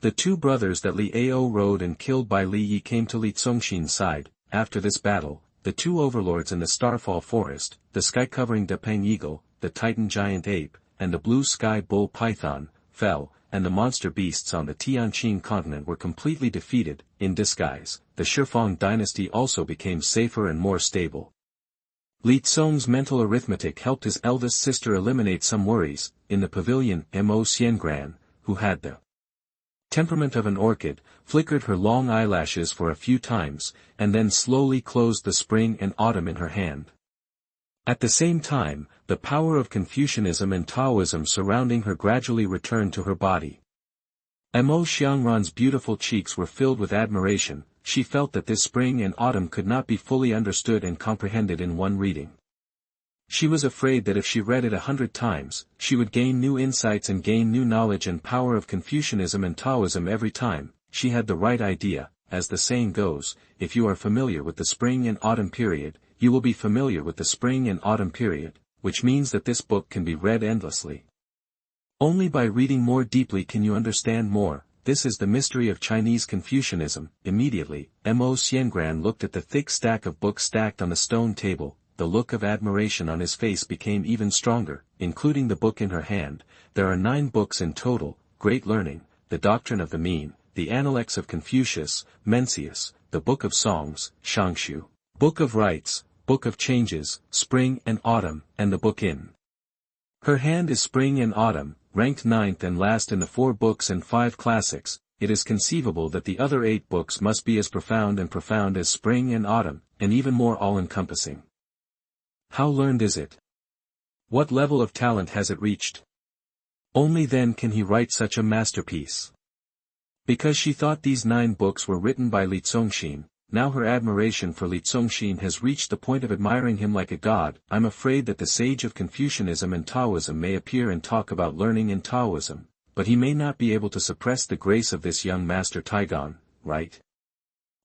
Speaker 1: The 2 brothers that Li Ao rode and killed by Li Yi came to Li Congxin's side. After this battle, the 2 overlords in the Starfall Forest, the sky-covering Depeng Eagle, the Titan Giant Ape, and the Blue Sky Bull Python, fell, and the monster beasts on the Tianqing continent were completely defeated. In disguise, the Shenfeng dynasty also became safer and more stable. Li Tsong's mental arithmetic helped his eldest sister eliminate some worries. In the pavilion, Mo Xiangran, who had the temperament of an orchid, flickered her long eyelashes for a few times, and then slowly closed the spring and autumn in her hand. At the same time, the power of Confucianism and Taoism surrounding her gradually returned to her body. Mo Xiangran's beautiful cheeks were filled with admiration. She felt that this spring and autumn could not be fully understood and comprehended in one reading. She was afraid that if she read it 100 times, she would gain new insights and gain new knowledge and power of Confucianism and Taoism every time. She had the right idea. As the saying goes, if you are familiar with the spring and autumn period, you will be familiar with the spring and autumn period, which means that this book can be read endlessly. Only by reading more deeply can you understand more. This is the mystery of Chinese Confucianism. Immediately, Mo Xiangran looked at the thick stack of books stacked on the stone table. The look of admiration on his face became even stronger, including the book in her hand. There are 9 books in total: Great Learning, The Doctrine of the Mean, The Analects of Confucius, Mencius, The Book of Songs, Shangshu, Book of Rites, Book of Changes, Spring and Autumn, and the book in her hand is Spring and Autumn, ranked 9th and last in the 4 books and 5 classics. It is conceivable that the other 8 books must be as profound as Spring and Autumn, and even more all-encompassing. How learned is it? What level of talent has it reached? Only then can he write such a masterpiece. Because she thought these 9 books were written by Li Congxin, now her admiration for Li Congxin has reached the point of admiring him like a god. I'm afraid that the sage of Confucianism and Taoism may appear and talk about learning in Taoism, but he may not be able to suppress the grace of this young master Taigan, right?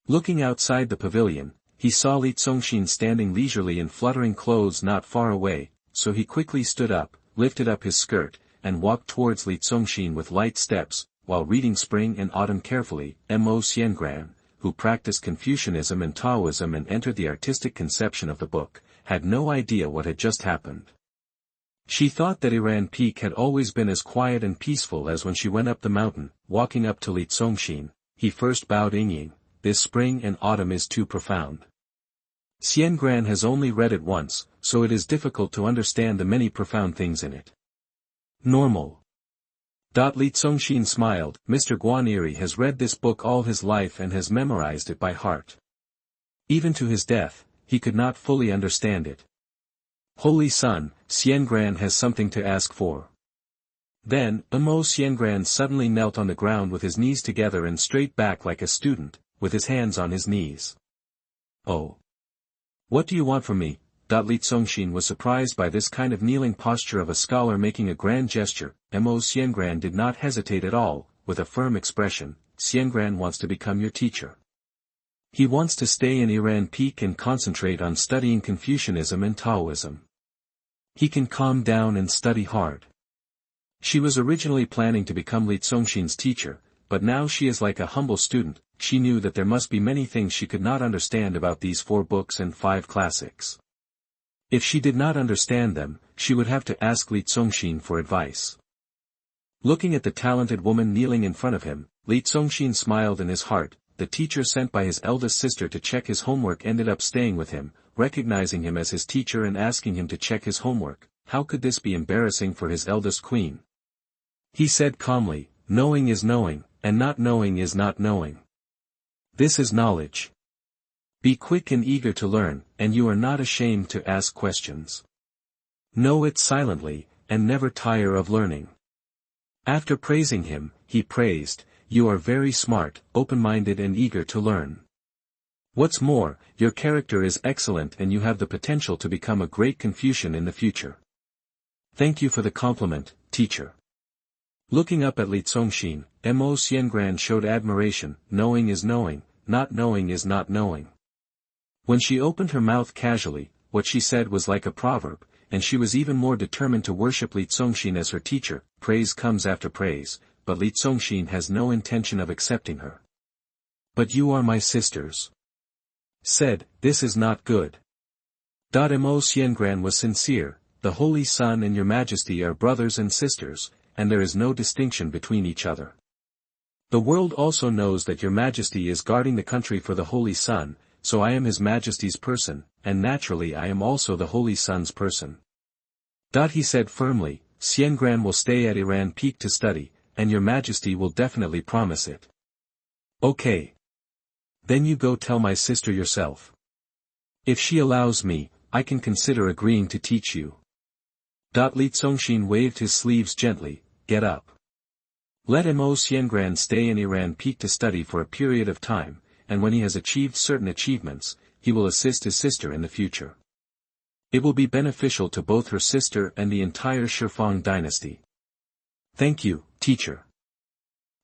Speaker 1: Looking outside the pavilion, he saw Li Congxin standing leisurely in fluttering clothes not far away, so he quickly stood up, lifted up his skirt, and walked towards Li Congxin with light steps, while reading Spring and Autumn carefully. Mo Xiangran, who practiced Confucianism and Taoism and entered the artistic conception of the book, had no idea what had just happened. She thought that Iran Peak had always been as quiet and peaceful as when she went up the mountain. Walking up to Li Congxin, he first bowed. Ying, this Spring and Autumn is too profound. Xiangran has only read it once, so it is difficult to understand the many profound things in it. Normal. Li Congxin smiled. Mr. Guaniri has read this book all his life and has memorized it by heart. Even to his death, he could not fully understand it. Holy Son, Xiangran has something to ask for. Then, Mo Xiangran suddenly knelt on the ground with his knees together and straight back like a student, with his hands on his knees. Oh. What do you want from me? Li Congxin was surprised by this kind of kneeling posture of a scholar making a grand gesture. Mo Xiangran did not hesitate at all. With a firm expression, Xiangran wants to become your teacher. He wants to stay in Iran Peak and concentrate on studying Confucianism and Taoism. He can calm down and study hard. She was originally planning to become Li Congxin's teacher, but now she is like a humble student. She knew that there must be many things she could not understand about these 4 books and 5 classics. If she did not understand them, she would have to ask Li Congxin for advice. Looking at the talented woman kneeling in front of him, Li Congxin smiled in his heart. The teacher sent by his eldest sister to check his homework ended up staying with him, recognizing him as his teacher and asking him to check his homework. How could this be embarrassing for his eldest queen? He said calmly, knowing is knowing, and not knowing is not knowing. This is knowledge. Be quick and eager to learn, and you are not ashamed to ask questions. Know it silently, and never tire of learning. After praising him, he praised, you are very smart, open-minded and eager to learn. What's more, your character is excellent and you have the potential to become a great Confucian in the future. Thank you for the compliment, teacher. Looking up at Li Congxin, Mo Xiangran showed admiration. Knowing is knowing, not knowing is not knowing. When she opened her mouth casually, what she said was like a proverb, and she was even more determined to worship Li Congxin as her teacher. Praise comes after praise, but Li Congxin has no intention of accepting her. But you are my sisters. Said, this is not good. Mo Xiangran was sincere. The Holy Son and your Majesty are brothers and sisters, and there is no distinction between each other. The world also knows that your Majesty is guarding the country for the Holy Son, so I am His Majesty's person, and naturally I am also the Holy Son's person. He said firmly, Xiangran will stay at Iran Peak to study, and your Majesty will definitely promise it. Okay. Then you go tell my sister yourself. If she allows me, I can consider agreeing to teach you. Li Congxin waved his sleeves gently. Get up. Let Mo Xiangran stay in Iran Peak to study for a period of time, and when he has achieved certain achievements, he will assist his sister in the future. It will be beneficial to both her sister and the entire Shenfeng dynasty. Thank you, teacher.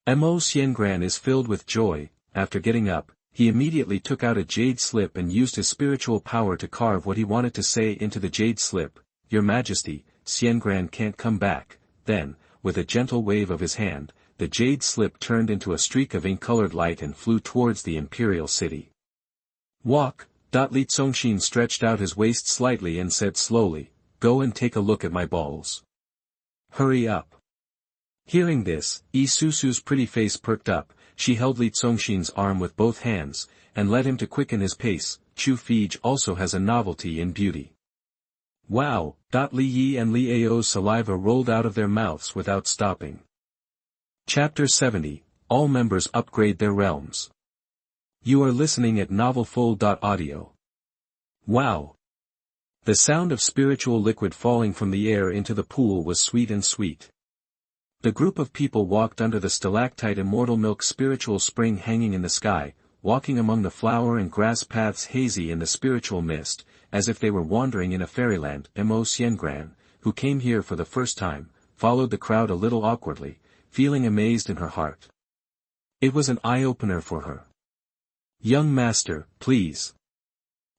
Speaker 1: Mo Xiangran is filled with joy. After getting up, he immediately took out a jade slip and used his spiritual power to carve what he wanted to say into the jade slip. Your Majesty, Xiangran can't come back. Then, with a gentle wave of his hand, the jade slip turned into a streak of ink-colored light and flew towards the imperial city. Walk. Li Congxin stretched out his waist slightly and said slowly, go and take a look at my balls. Hurry up. Hearing this, Susu's pretty face perked up. She held Li Congxin's arm with both hands, and led him to quicken his pace. Chu Fij also has a novelty in beauty. Wow. Li Yi and Li Ao's saliva rolled out of their mouths without stopping. Chapter 70, All Members Upgrade Their Realms. You are listening at novelfull.audio. Wow. The sound of spiritual liquid falling from the air into the pool was sweet and sweet. The group of people walked under the stalactite Immortal milk spiritual spring hanging in the sky, walking among the flower and grass paths hazy in the spiritual mist, as if they were wandering in a fairyland. Mo Xiangran, who came here for the first time, followed the crowd a little awkwardly, feeling amazed in her heart. It was an eye-opener for her. Young master, please.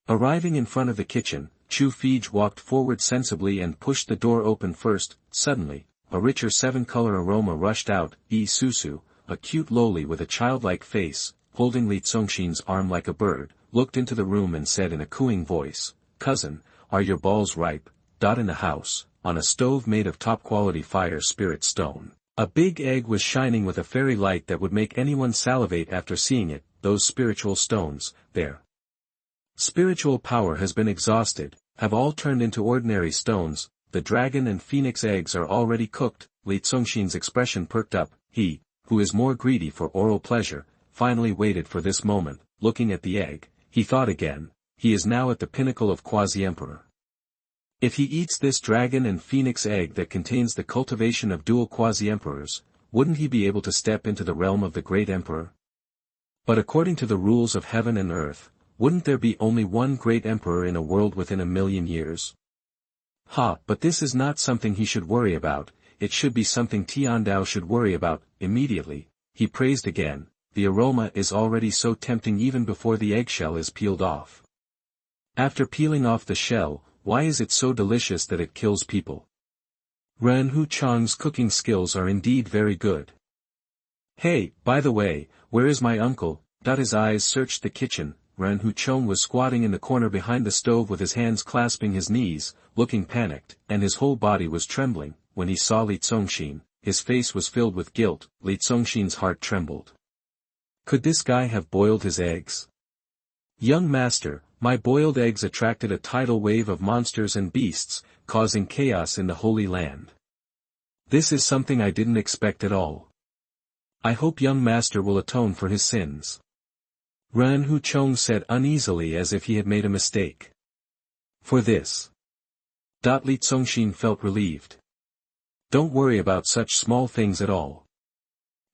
Speaker 1: Arriving in front of the kitchen, Chu Fij walked forward sensibly and pushed the door open first. Suddenly, a richer seven-color aroma rushed out. Susu, a cute loli with a childlike face, holding Li Congxin's arm like a bird, looked into the room and said in a cooing voice, "Cousin, are your balls ripe?" In the house, on a stove made of top-quality fire spirit stone, a big egg was shining with a fairy light that would make anyone salivate after seeing it. Those spiritual stones, their spiritual power has been exhausted, have all turned into ordinary stones. The dragon and phoenix eggs are already cooked. Li Congxin's expression perked up. He, who is more greedy for oral pleasure, finally waited for this moment. Looking at the egg, he thought again, he is now at the pinnacle of quasi-emperor. If he eats this dragon and phoenix egg that contains the cultivation of dual quasi-emperors, wouldn't he be able to step into the realm of the great emperor? But according to the rules of heaven and earth, wouldn't there be only one great emperor in a world within 1,000,000 years? But this is not something he should worry about, it should be something Tiandao should worry about. Immediately, he praised again, the aroma is already so tempting even before the eggshell is peeled off. After peeling off the shell, why is it so delicious that it kills people? Ren Hu Chang's cooking skills are indeed very good. Hey, by the way, where is my uncle? His eyes searched the kitchen. Ren Hu Chang was squatting in the corner behind the stove with his hands clasping his knees, looking panicked, and his whole body was trembling. When he saw Li Congxin, his face was filled with guilt. Li Congxin's heart trembled. Could this guy have boiled his eggs? Young master, my boiled eggs attracted a tidal wave of monsters and beasts, causing chaos in the Holy Land. This is something I didn't expect at all. I hope young master will atone for his sins. Ren Hu Chong said uneasily as if he had made a mistake. For this. Li Congxin felt relieved. Don't worry about such small things at all.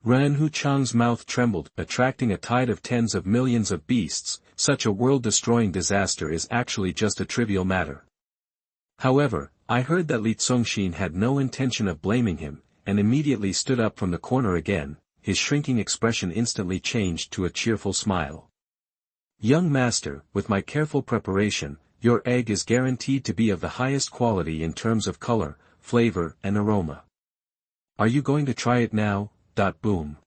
Speaker 1: Ren Hu Chang's mouth trembled, attracting a tide of tens of millions of beasts. Such a world-destroying disaster is actually just a trivial matter. However, I heard that Li Congxin had no intention of blaming him, and immediately stood up from the corner again. His shrinking expression instantly changed to a cheerful smile. Young master, with my careful preparation, your egg is guaranteed to be of the highest quality in terms of color, flavor, and aroma. Are you going to try it now? Boom.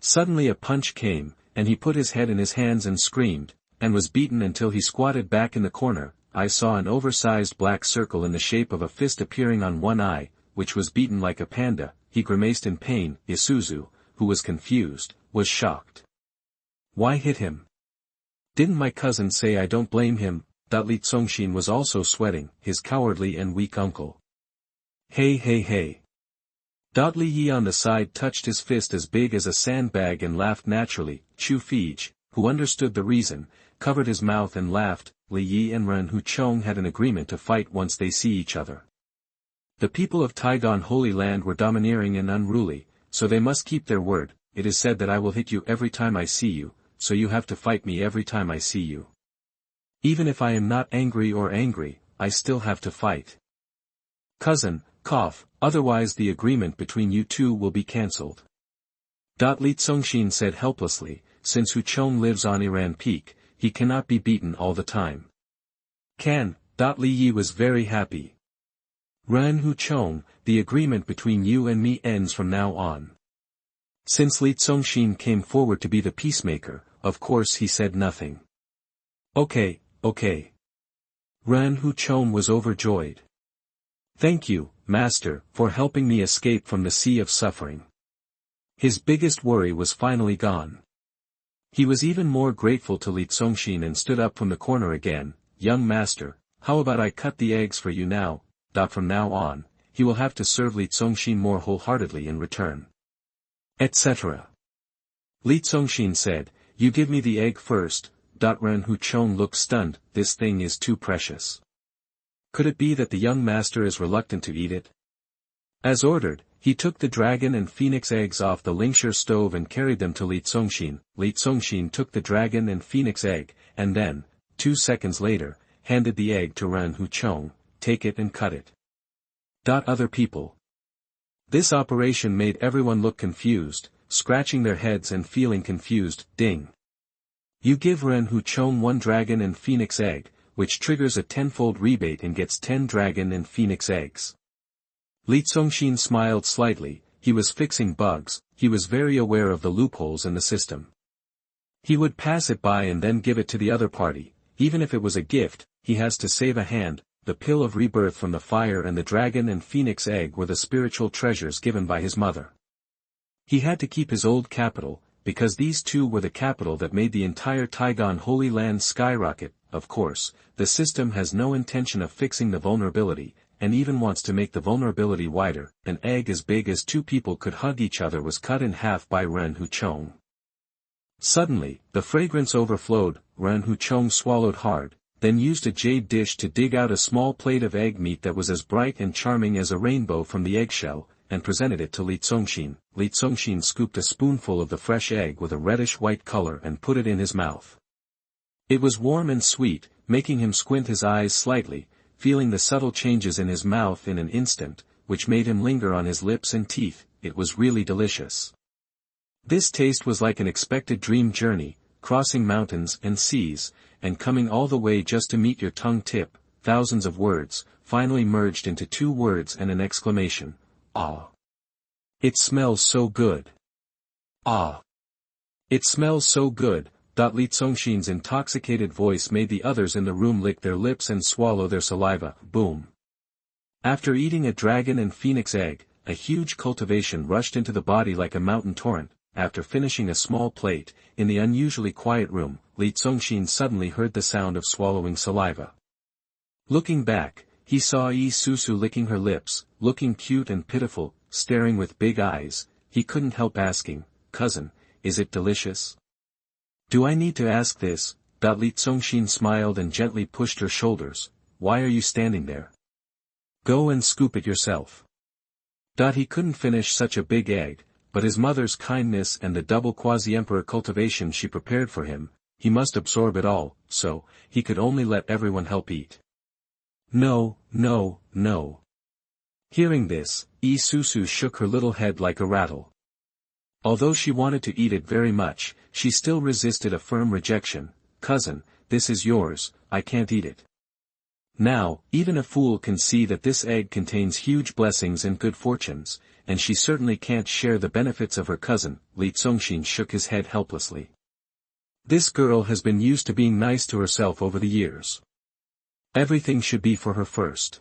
Speaker 1: Suddenly a punch came, and he put his head in his hands and screamed, and was beaten until he squatted back in the corner. I saw an oversized black circle in the shape of a fist appearing on one eye, which was beaten like a panda. He grimaced in pain. Isuzu, who was confused, was shocked. Why hit him? Didn't my cousin say I don't blame him? Li Congxin was also sweating, his cowardly and weak uncle. Hey. Li Yi on the side touched his fist as big as a sandbag and laughed naturally. Chu Fij, who understood the reason, covered his mouth and laughed. Li Yi and Ren Hu Chong had an agreement to fight once they see each other. The people of Taigon Holy Land were domineering and unruly, so they must keep their word. It is said that I will hit you every time I see you, so you have to fight me every time I see you. Even if I am not angry, I still have to fight. Cousin, cough, otherwise the agreement between you two will be cancelled. Li Congxin said helplessly, since Hu Chong lives on Iran Peak, he cannot be beaten all the time. Li Yi was very happy. Ren Hu Chong, the agreement between you and me ends from now on. Since Li Congxin came forward to be the peacemaker, of course he said nothing. Okay. Ren Hu Chong was overjoyed. Thank you, master, for helping me escape from the sea of suffering. His biggest worry was finally gone. He was even more grateful to Li Congxin and stood up from the corner again. Young master, how about I cut the eggs for you now? From now on, he will have to serve Li Congxin more wholeheartedly in return. Etc. Li Congxin said, you give me the egg first. Ren Hu Chong looked stunned. This thing is too precious. Could it be that the young master is reluctant to eat it? As ordered, he took the dragon and phoenix eggs off the Lingshire stove and carried them to Li Congxin. Li Congxin took the dragon and phoenix egg, and then, 2 seconds later, handed the egg to Ren Hu Chong. Take it and cut it. Other people. This operation made everyone look confused, scratching their heads and feeling confused. Ding. You give Ren Hu Chong 1 dragon and phoenix egg, which triggers a 10-fold rebate and gets 10 dragon and phoenix eggs. Li Congxin smiled slightly. He was fixing bugs. He was very aware of the loopholes in the system. He would pass it by and then give it to the other party. Even if it was a gift, he has to save a hand. The pill of rebirth from the fire and the dragon and phoenix egg were the spiritual treasures given by his mother. He had to keep his old capital, because these two were the capital that made the entire Taigon Holy Land skyrocket. Of course, the system has no intention of fixing the vulnerability, and even wants to make the vulnerability wider. An egg as big as two people could hug each other was cut in half by Ren Hu Chong. Suddenly, the fragrance overflowed. Ren Hu Chong swallowed hard, then used a jade dish to dig out a small plate of egg meat that was as bright and charming as a rainbow from the eggshell, and presented it to Li Congxin. Li Congxin scooped a spoonful of the fresh egg with a reddish-white color and put it in his mouth. It was warm and sweet, making him squint his eyes slightly, feeling the subtle changes in his mouth in an instant, which made him linger on his lips and teeth. It was really delicious. This taste was like an expected dream journey, crossing mountains and seas, and coming all the way just to meet your tongue tip. Thousands of words, finally merged into 2 words and an exclamation. Ah! It smells so good. Ah! It smells so good. Li Congxin's intoxicated voice made the others in the room lick their lips and swallow their saliva. Boom! After eating a dragon and phoenix egg, a huge cultivation rushed into the body like a mountain torrent. After finishing a small plate, in the unusually quiet room, Li Congxin suddenly heard the sound of swallowing saliva. Looking back, he saw Yi Susu licking her lips, looking cute and pitiful, staring with big eyes. He couldn't help asking, "Cousin, is it delicious?" "Do I need to ask this?" Li Congxin smiled and gently pushed her shoulders. "Why are you standing there? Go and scoop it yourself." He couldn't finish such a big egg, but his mother's kindness and the double quasi-emperor cultivation she prepared for him, he must absorb it all, so, he could only let everyone help eat. "No, no, no." Hearing this, Yi Susu shook her little head like a rattle. Although she wanted to eat it very much, she still resisted a firm rejection. "Cousin, this is yours, I can't eat it." Now, even a fool can see that this egg contains huge blessings and good fortunes, and she certainly can't share the benefits of her cousin. Li Congxin shook his head helplessly. This girl has been used to being nice to herself over the years. Everything should be for her first.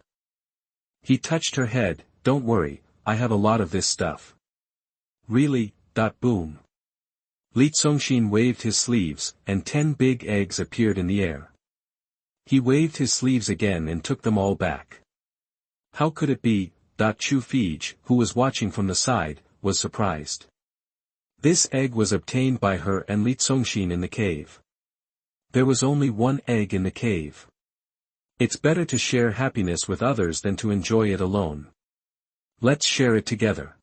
Speaker 1: He touched her head. "Don't worry, I have a lot of this stuff." "Really?" Boom. Li Congxin waved his sleeves, and 10 big eggs appeared in the air. He waved his sleeves again and took them all back. How could it be? Chu Fij, who was watching from the side, was surprised. This egg was obtained by her and Li Congxin in the cave. There was only 1 egg in the cave. It's better to share happiness with others than to enjoy it alone. Let's share it together.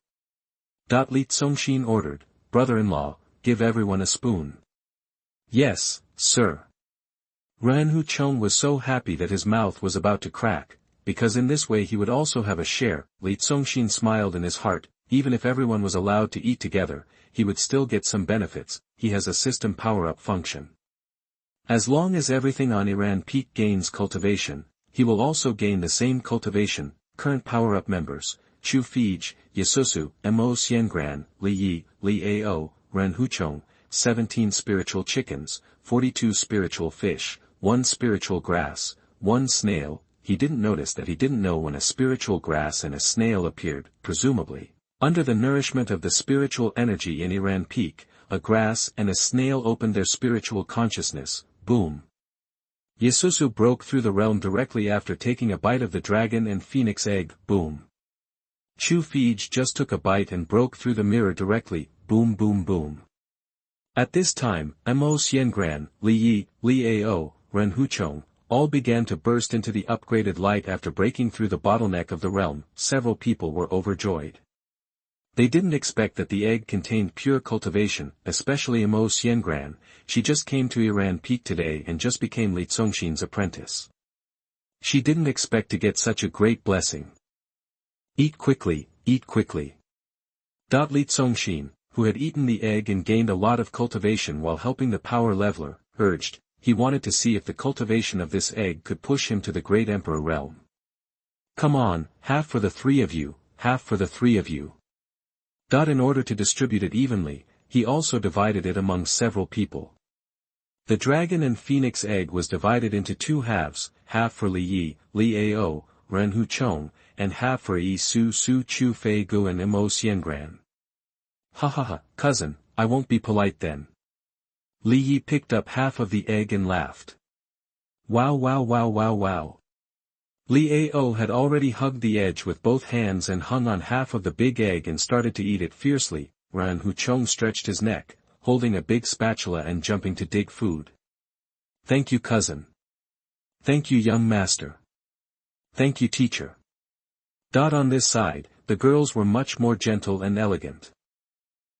Speaker 1: Li Congxin ordered. "Brother-in-law, give everyone a spoon." "Yes, sir." Ren Hu Chong was so happy that his mouth was about to crack, because in this way he would also have a share. Li Congxin smiled in his heart. Even if everyone was allowed to eat together, he would still get some benefits. He has a system power-up function. As long as everything on Iran Peak gains cultivation, he will also gain the same cultivation. Current power-up members: Chu Fij, Yasusu, Mo Xiangran, Li Yi, Li Ao, Ren Hu Chong, 17 spiritual chickens, 42 spiritual fish, 1 spiritual grass, 1 snail. He didn't notice that he didn't know when a spiritual grass and a snail appeared. Presumably, under the nourishment of the spiritual energy in Iran Peak, a grass and a snail opened their spiritual consciousness. Boom. Yasusu broke through the realm directly after taking a bite of the dragon and phoenix egg. Boom. Chu Fij just took a bite and broke through the mirror directly. Boom boom boom. At this time, Mo Xiangran, Li Yi, Li Ao, Ren Hu Chong, all began to burst into the upgraded light after breaking through the bottleneck of the realm. Several people were overjoyed. They didn't expect that the egg contained pure cultivation, especially Mo Xiangran. She just came to Iran Peak today and just became Li Congxin's apprentice. She didn't expect to get such a great blessing. "Eat quickly, eat quickly." Li Congxin, who had eaten the egg and gained a lot of cultivation while helping the power leveler, urged, he wanted to see if the cultivation of this egg could push him to the great emperor realm. Come on, half for the three of you, half for the three of you. In order to distribute it evenly, he also divided it among several people. The dragon and phoenix egg was divided into two halves, half for Li Yi, Liao, Ren Hu Chong, and half for Yi Su Su Chu Fei Gu and Mo Xiangran. Ha ha ha, cousin, I won't be polite then. Li Yi picked up half of the egg and laughed. Wow wow wow wow wow. Liao had already hugged the edge with both hands and hung on half of the big egg and started to eat it fiercely. Ren Hu Chong stretched his neck, holding a big spatula and jumping to dig food. Thank you, cousin. Thank you, young master. Thank you, teacher. On this side, the girls were much more gentle and elegant.